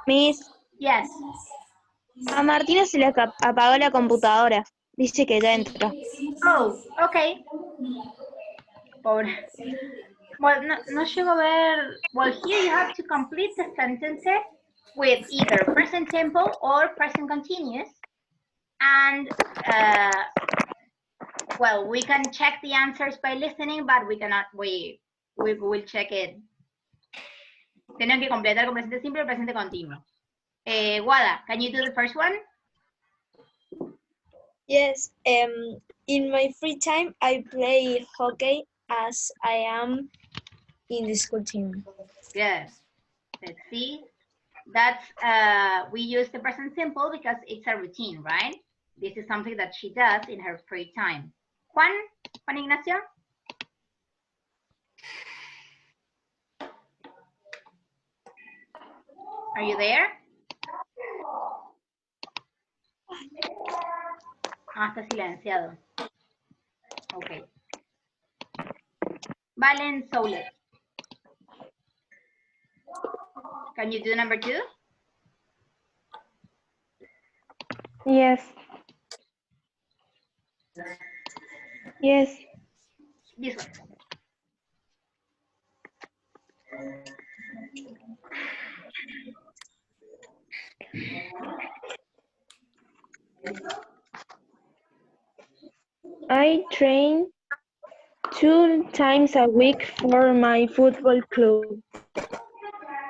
Miss, Yes. a Martina se le apagó la computadora. Dice que ya entró. Oh, okay. Pobre. Well, no llego a ver. Well, here you have to complete the sentences with either present simple or present continuous. And, well, we can check the answers by listening, but we cannot, we will check it. Tienen que completar con presente simple o presente continuo. Wada, can you do the first one? Yes, in my free time, I play hockey as I am in the school team. Good. Let's see. That's, we use the present simple because it's a routine, right? This is something that she does in her free time. Juan Ignacio? Are you there? Ah, está silenciado. Okay. Valen Soulet. Can you do number 2? Yes. Yes. This one. I train 2 times a week for my football club.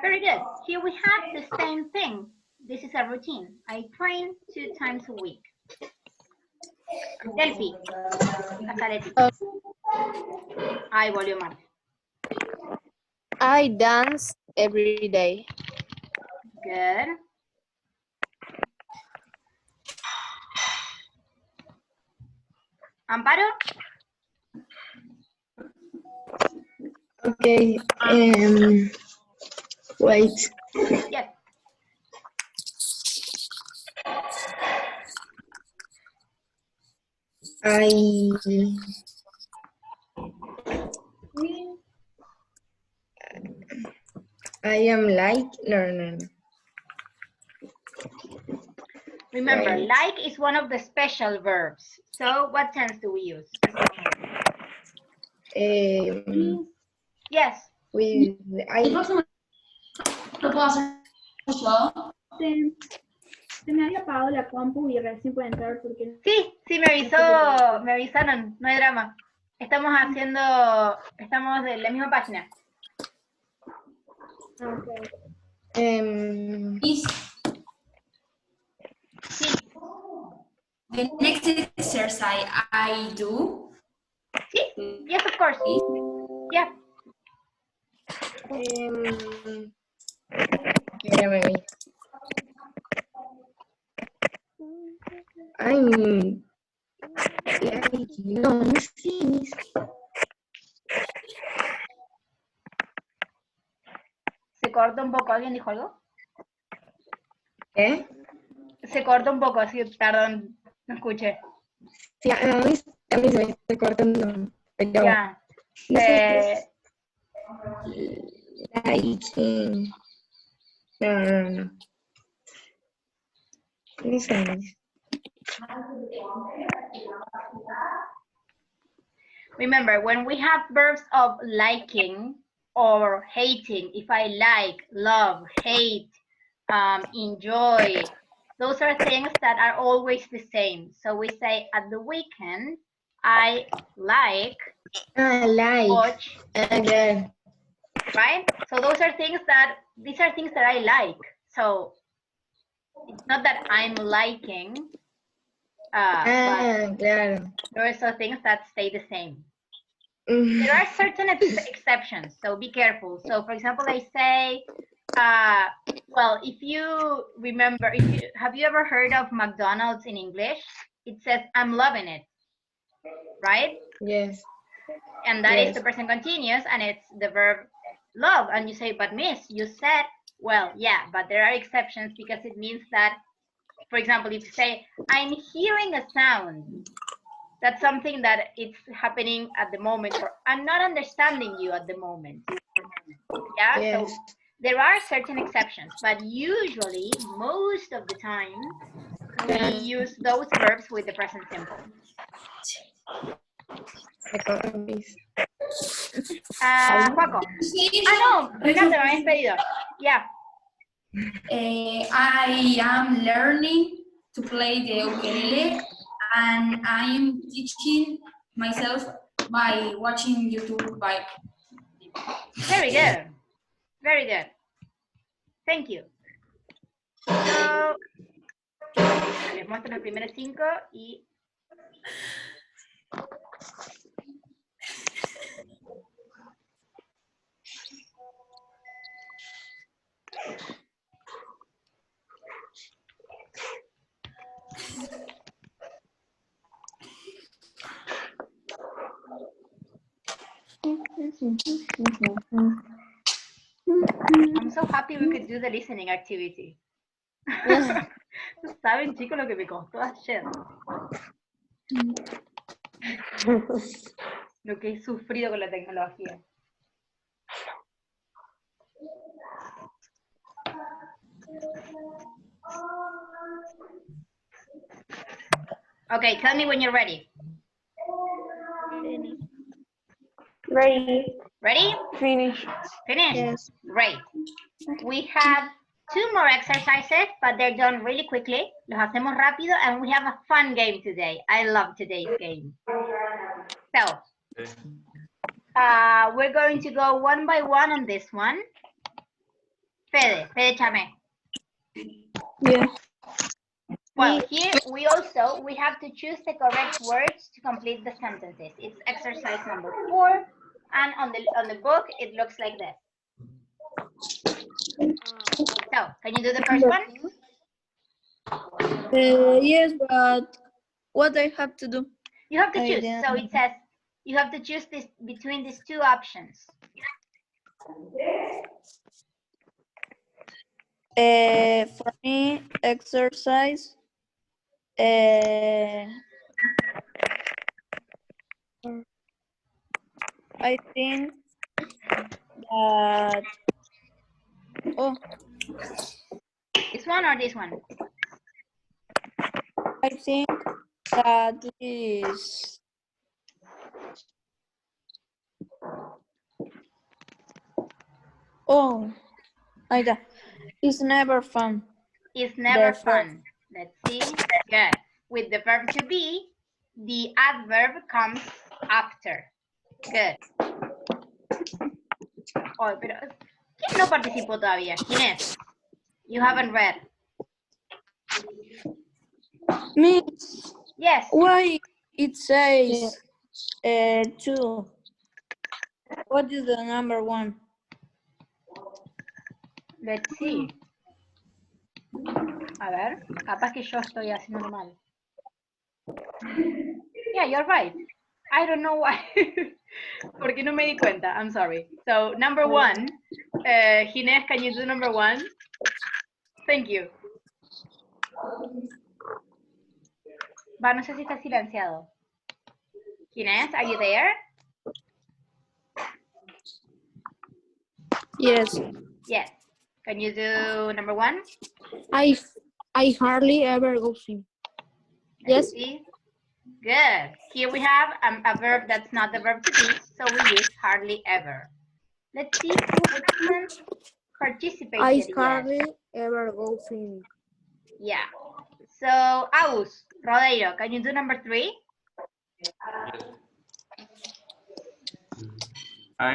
Very good. Here we have the same thing. This is a routine. I train 2 times a week. Delphi. Casaretti. Ahí volvió Marta. I dance every day. Good. Amparo? Okay. Wait. Yes. I am like no. Remember, Right. like is one of the special verbs. So what tense do we use? Yes. With I. ¿Lo puedo hacer yo? Se me había apagado la compu y recién puedo entrar porque... Sí, me avisaron, no hay drama. Estamos de la misma página. Is the next exercise I do? Sí, yes, of course. Yeah. I'm like no, sí. Se corta un poco. ¿Alguien dijo algo? ¿Eh? Se corta un poco, así, perdón, no escuché. Sí, a mí se me está cortando. Pero Ya. No. No sé. Remember, when we have verbs of liking or hating, if I like, love, hate, enjoy, those are things that are always the same. So we say at the weekend, I like, watch, Again. right? So these are things that I like. So it's not that I'm liking, but claro. there are also things that stay the same. There are certain exceptions, so be careful. So for example, I say, well, if you remember, have you ever heard of McDonald's in English? It says, I'm loving it, right? Yes. And that is the present continuous, and it's the verb love. And you say, but miss, you said, well, yeah, but there are exceptions because it means that, for example, if you say, I'm hearing a sound, that's something that it's happening at the moment, or I'm not understanding you at the moment. Yeah, Yes. so there are certain exceptions, but usually, most of the time, we use those verbs with the present simple. Juaco. No, Renato, me habéis pedido. Yeah. I am learning to play the ukulele, and I am teaching myself by watching YouTube. Very good. Very good. Thank you. So, les muestro las primeras 5 y... I'm so happy we could do the listening activity. ¿Saben, chicos, lo que me costó ayer? Lo que he sufrido con la tecnología. Okay, tell me when you're ready. Ready. Ready? Finish. Finish? Yes. Great. We have 2 more exercises, but they're done really quickly. Los hacemos rápido, and we have a fun game today. I love today's game. So, we're going to go one by one on this one. Fede Chame. Yeah. Well, here we have to choose the correct words to complete the sentences. It's exercise number 4, and on the book it looks like this. So, can you do the first one? Yes, but what I have to do? You have to choose. So it says you have to choose this between these 2 options. For me, exercise. I think that. Oh. This one or this one? I think that is. Oh, Aida, it's never fun. It's never fun. Let's see. Good. With the verb to be, the adverb comes after. Good. Oh, pero ¿quién no participó todavía? Ginés, you haven't read. Me. Yes. Why it says 2? What is the number 1? Let's see. A ver, capaz que yo estoy haciendo mal. Yeah, you're right. I don't know why. Porque no me di cuenta. I'm sorry. So, number 1. Ginés, can you do number 1? Thank you. Va, no sé si está silenciado. Ginés, are you there? Yes. Yes. Can you do number 1? I hardly ever go swim. Yes. See? Good. Here we have a verb that's not the verb to be, so we use hardly ever. Let's see who participated. I hardly ever go swimming. Yeah. So, Aus, Rodeiro, can you do number 3? I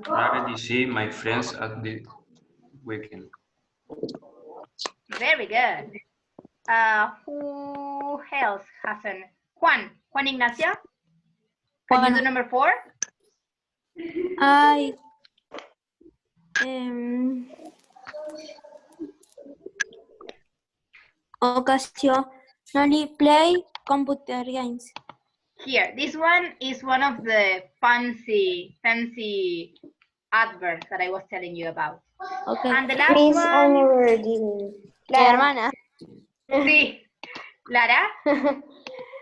rarely see my friends at the weekend. Very good. Who else hasn't? Juan Ignacio, can you do number 4? I occasionally play computer games. Here, this one is one of the fancy adverbs that I was telling you about. Okay. And the last one. La hermana. Sí. Lara,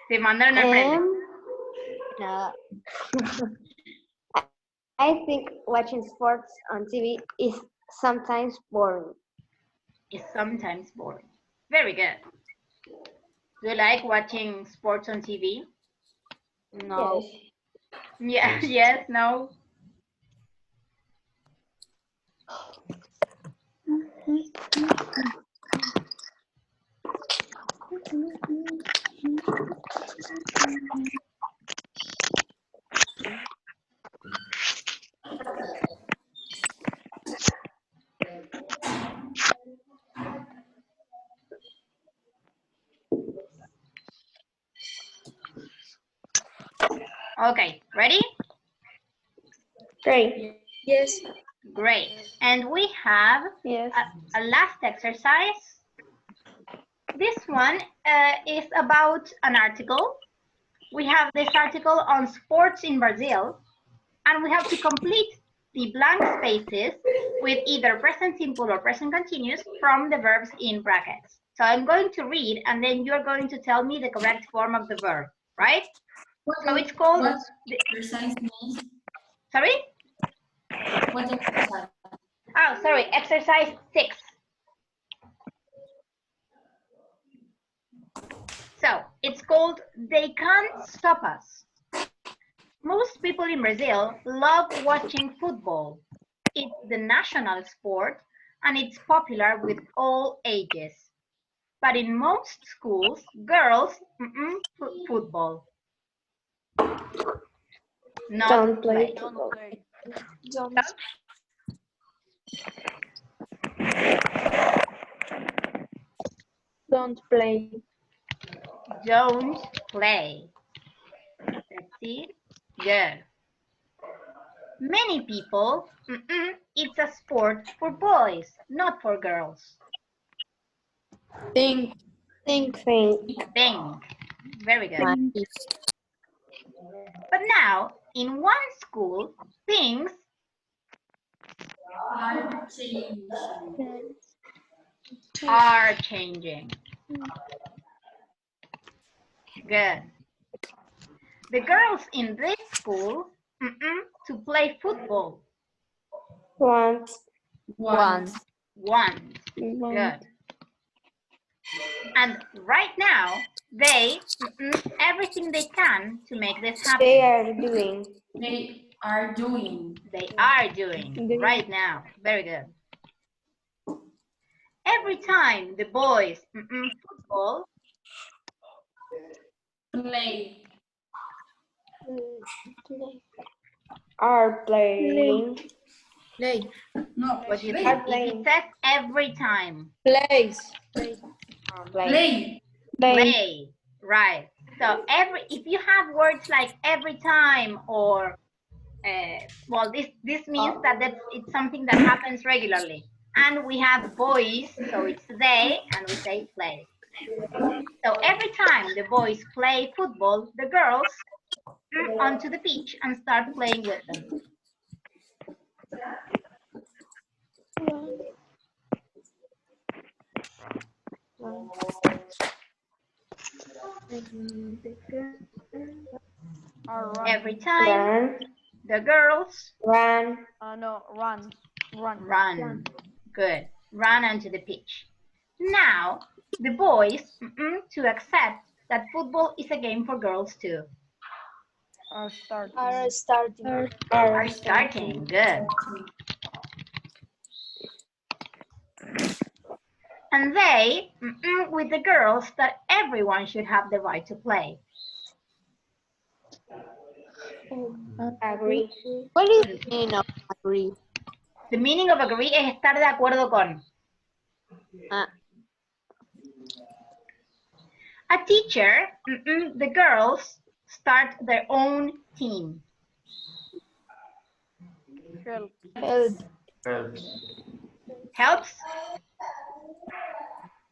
te mandaron al frente. No. I think watching sports on TV is sometimes boring. It's sometimes boring. Very good. Do you like watching sports on TV? No. Yeah, yes, no. Okay, ready? Great. Yes. Great. And we have a last exercise. This one is about an article. We have this article on sports in Brazil, and we have to complete the blank spaces with either present simple or present continuous from the verbs in brackets. So I'm going to read, and then you're going to tell me the correct form of the verb, right? So it's called... What exercise means? Sorry? What exercise? Oh, sorry, exercise 6. So, it's called They Can't Stop Us. Most people in Brazil love watching football. It's the national sport, and it's popular with all ages. But in most schools, girls football. Not Don't play. football. Don't play. Don't play. That's it. Good. Many people, it's a sport for boys, not for girls. Think. Think. Very good. But now, in one school, things are changing. Good. The girls in this school to play football. Want. Good. And right now, they everything they can to make this happen. They are doing. They are doing right now. Very good. Every time the boys football Are playing. Play. No, what do you think? If it says every time. Plays. Play. Right. So if you have words like every time or well, this means that it's something that happens regularly. And we have boys, so it's they, and we say play. So every time the boys play football, the girls onto the pitch and start playing with them. Every time the girls run. Good. Run onto the pitch. Now the boys to accept that football is a game for girls too. Are starting. Are starting. Good. And they with the girls that everyone should have the right to play. Agree. What is the meaning of agree? The meaning of agree es estar de acuerdo con. A teacher, the girls start their own team. Helps?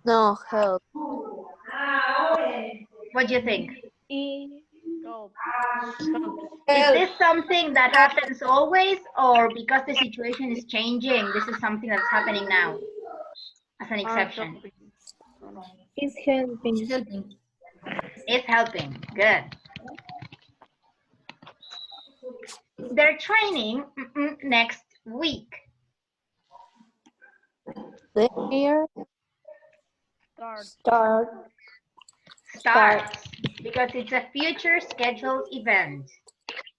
No, help. What do you think? Help. Is this something that happens always, or because the situation is changing, this is something that's happening now as an exception? It's helping. It's helping. Good. They're training next week. There. Starts because it's a future scheduled event.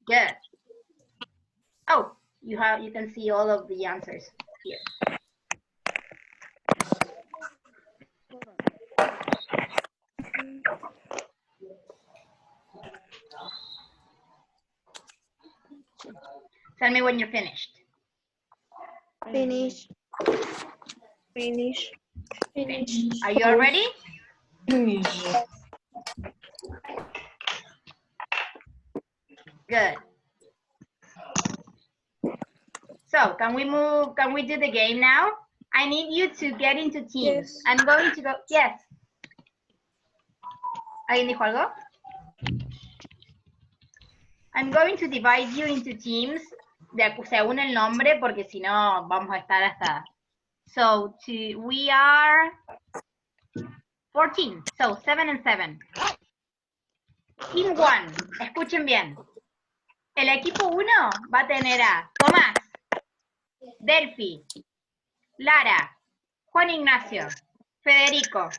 Good. Oh, you can see all of the answers here. Tell me when you're finished. Finish. Are you all ready? Finish. Good. So can we do the game now? I need you to get into teams. Yes. I'm going to go, yes. ¿Alguien dijo algo? I'm going to divide you into teams según el nombre, porque si no vamos a estar hasta. So we are 14, so 7 and 7. Team 1, escuchen bien. El equipo 1 va a tener a Tomás, Delphi, Lara, Juan Ignacio, Federico,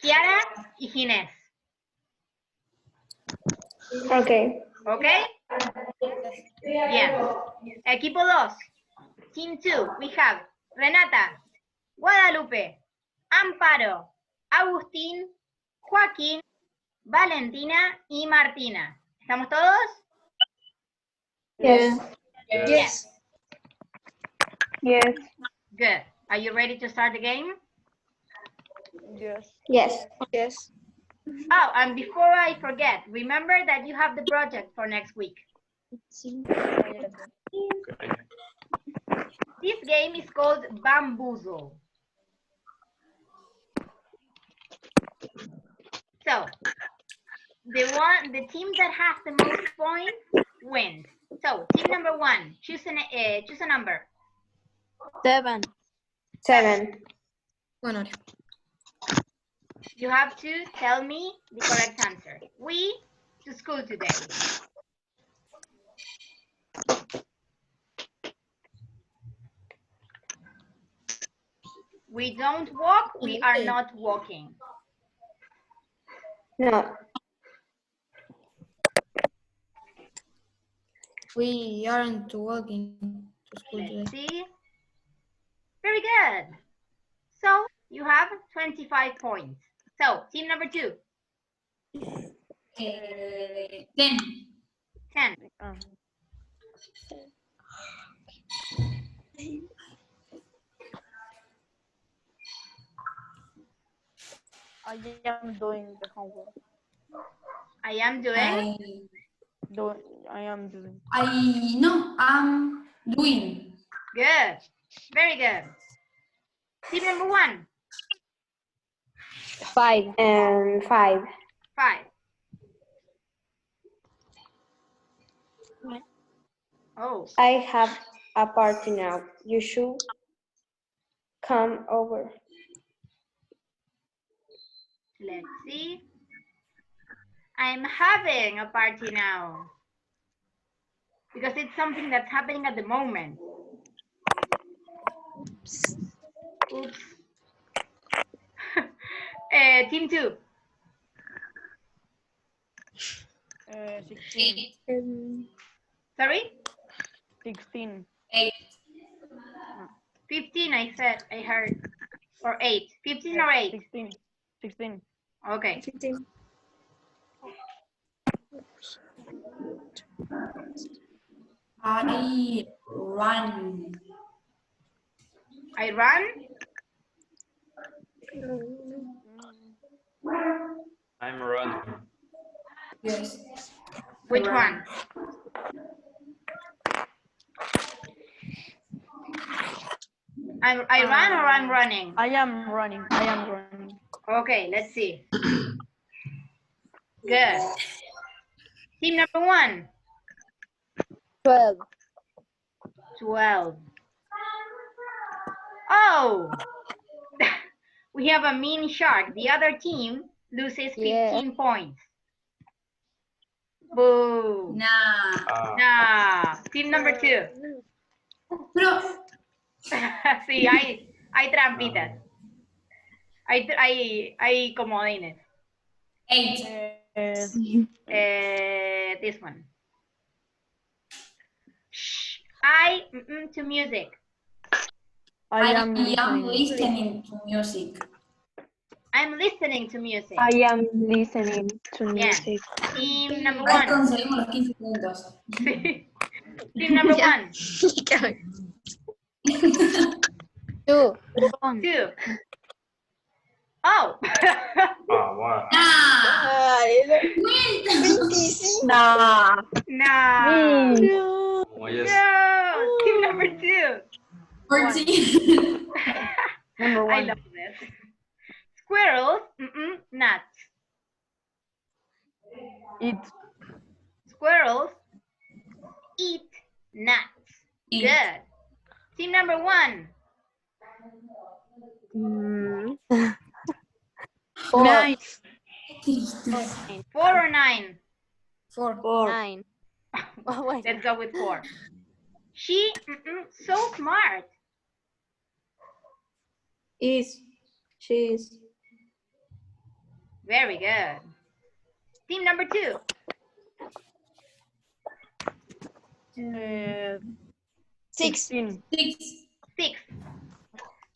Kiara y Ginés. Okay. ¿Ok? Bien. Equipo 2, Team 2, we have Renata, Guadalupe, Amparo, Agustín, Joaquín, Valentina y Martina. ¿Estamos todos? Yes. Yes. Yes. Good. Are you ready to start the game? Yes. Yes. Yes. Oh, and before I forget, remember that you have the project for next week. This game is called Bamboozle. So, the team that has the most points wins. So, team number 1, choose a number. 7. 7. Bueno. You have to tell me the correct answer. We to school today. We don't walk, we are not walking. No. We aren't walking to school today. Let's see. Very good. So you have 25 points. So team number 2. 10. 10. I am doing the homework. I am doing. I'm doing. I'm doing. Good. Very good. Team number 1. 5 and 5. 5. Oh. I have a party now. You should come over. Let's see. I'm having a party now. Because it's something that's happening at the moment. Oops. Team 2. 16. Sorry? 16. 8. 15, I heard. Or 8. 15 or 8? 16. 16. Okay. 15. I run. I run? I'm running. Yes. Which one? I run or I'm running? I am running. I am running. Okay, let's see. Good. Team number 1. 12. 12. Oh! We have a mean shark. The other team loses 15 points. Boo. Nah. Team number 2. Sí, hay trampitas. Hay comodines. 8. This one. Shh. I to music. I am listening to music. I'm listening to music. I am listening to music. Team number 1. Conseguimos los 15 puntos. Sí. Team number 1. 2. 2. Oh. Wow. Nah. No. Oh, yes. No. Team number 2. 14. Number 1. I love this. Squirrels, nuts. Eat. Squirrels eat nuts. Good. Team number 1. 4. 9. 4 or 9? 4. 9. Let's go with 4. She, so smart. She is. Very good. Team number 2. 6. 16. 6.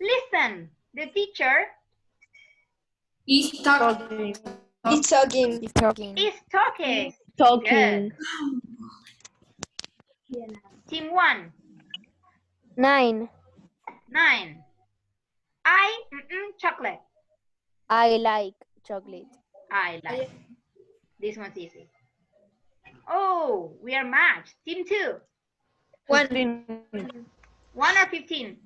listen. The teacher is talking. It's talking. He's talking. is talking. Talking. Good. Team 1. 9. 9. Chocolate. I like chocolate. I like. This one's easy. Oh, we are matched. Team 2. 1. 1 or 15?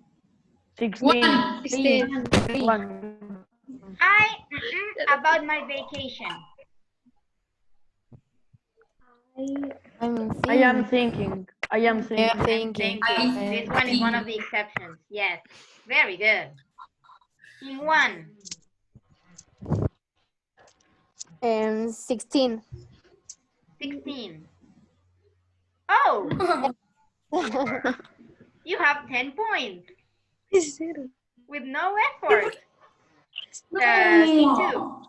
16. 16. 1. About my vacation. I am thinking. Thinking. This one is one of the exceptions. Yes. Very good. Team 1. 16. 16. Oh! You have 10 points. With no effort. Team 2.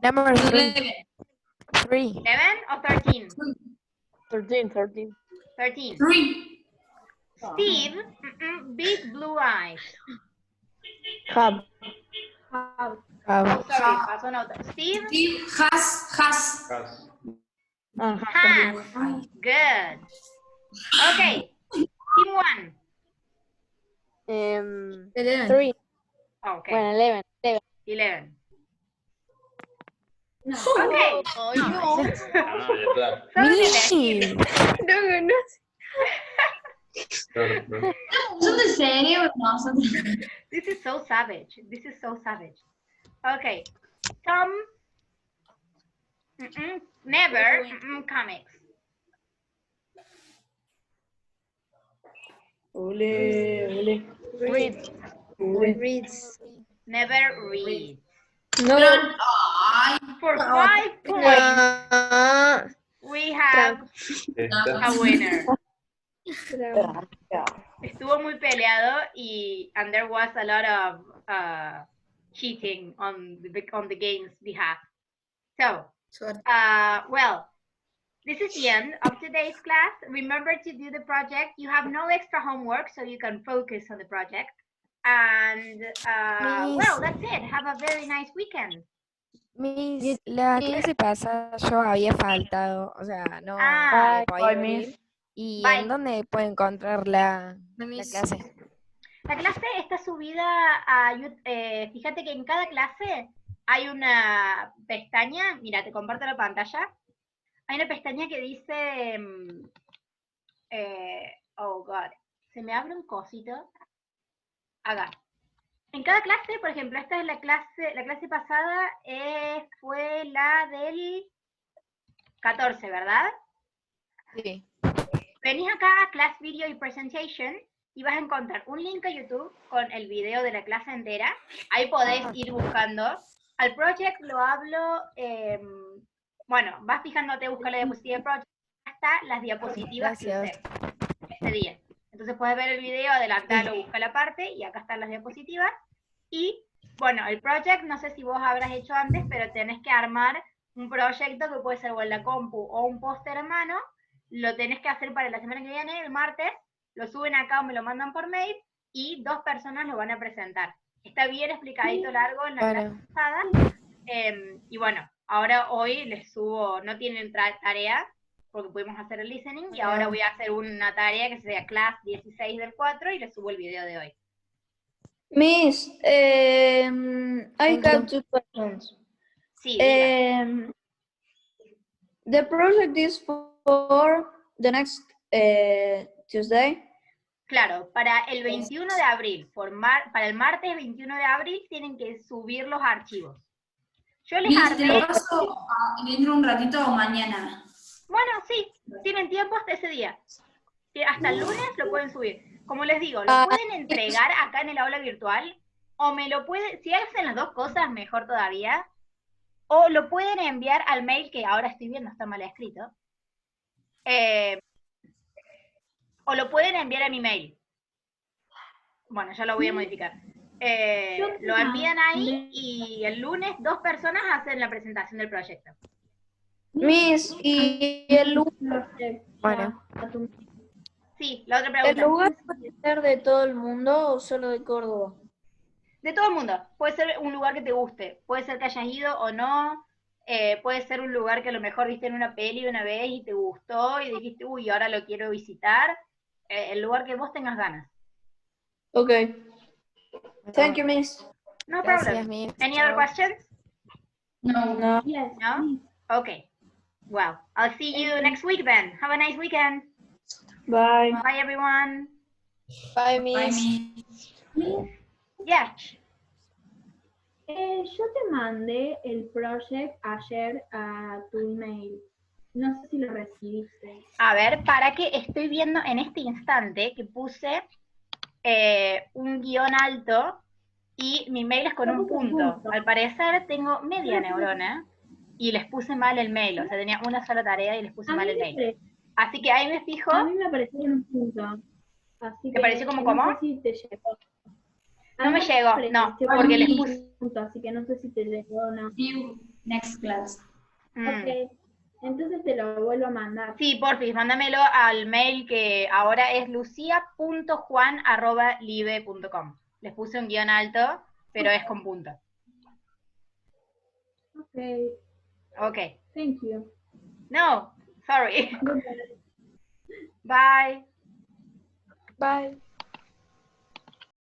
Number 3. 3. 11 or 13? 13. 13. 3. Steve, big blue eyes. Have. Oh, sorry, pasó nota. Steve Has. has. Good. Okay. Team 1. 3. Okay. Bueno, 11. 11. No. Okay. Oh, no. ¿Son de serio? No, son This is so savage. This is so savage. Okay. Tom. Never comics. Reads. Never read. No. For 5 points, we have a winner. Estuvo muy peleado and there was a lot of cheating on the game's behalf. So, well, this is the end of today's class. Remember to do the project. You have no extra homework, so you can focus on the project. And, well, that's it. Have a very nice weekend. Miss, la clase pasada yo había faltado, o sea, no podía venir. ¿Y en dónde puedo encontrar la clase? La clase está subida a YouTube. Fíjate que en cada clase hay una pestaña. Mira, te comparto la pantalla. Hay una pestaña que dice... oh, God. Se me abre un cosito. Acá. En cada clase, por ejemplo, esta es la clase pasada fue la del 14, ¿verdad? Sí. Venís acá a Class Video y Presentation y vas a encontrar un link a YouTube con el video de la clase entera. Ahí podéis ir buscando. Al project lo hablo, bueno, vas fijándote, buscar la diapositiva del project hasta las diapositivas que usé este día. Entonces puedes ver el video, adelantarlo, busca la parte y acá están las diapositivas. Y bueno, el project, no sé si vos habrás hecho antes, pero tenés que armar un proyecto que puede ser o en la compu o un póster a mano. Lo tenés que hacer para la semana que viene, el martes. Lo suben acá o me lo mandan por mail y 2 personas lo van a presentar. Está bien explicadito largo en la clase pasada. Y bueno, ahora hoy les subo, no tienen tarea porque pudimos hacer el listening y ahora voy a hacer una tarea que sería class 16 del 4 y les subo el video de hoy. Miss, I have 2 questions. Sí, the project is for the next Tuesday. Claro, para el 21 de abril, para el martes 21 de abril tienen que subir los archivos. Yo les Miss, armé... ¿te lo paso dentro de un ratito o mañana? Bueno, sí, tienen tiempo hasta ese día. Hasta el lunes lo pueden subir. Como les digo, lo pueden entregar acá en el aula virtual, o me lo pueden, si hacen las dos cosas, mejor todavía, o lo pueden enviar al mail que ahora estoy viendo, está mal escrito, o lo pueden enviar a mi mail. Bueno, ya lo voy a modificar. Lo envían ahí y el lunes 2 personas hacen la presentación del proyecto. Miss, y el lugar. Bueno. Sí, la otra pregunta. ¿El lugar puede ser de todo el mundo o solo de Córdoba? De todo el mundo. Puede ser un lugar que te guste, puede ser que hayas ido o no, puede ser un lugar que a lo mejor viste en una peli una vez y te gustó y dijiste, uy, ahora lo quiero visitar. El lugar que vos tengas ganas. Okay. Thank you, Miss. No Gracias, problem. Miss. Any other questions? No. Yes, No? please. Okay. Well, I'll see you next week then. Have a nice weekend. Bye. Bye, everyone. Bye, Miss. Please, Yeah. yo te mandé el project ayer a tu email. No sé si lo recibiste. A ver, para que estoy viendo en este instante que puse un guión alto y mi mail es con un punto. Al parecer tengo media neurona y les puse mal el mail. O sea, tenía una sola tarea y les puse mal el mail. Así que ahí me fijo. A mí me apareció en un punto. Así ¿Te pareció como no cómo? sé si te llegó. No me llegó, no, porque les puse. Así que no sé si te llegó o no. See you next class. Ok, entonces te lo vuelvo a mandar. Sí, porfis, mándamelo al mail que ahora es lucia.juan@live.com. Les puse un guión alto, pero es con punto. Ok. Ok. Thank you. No, sorry. Goodbye. Bye. Bye.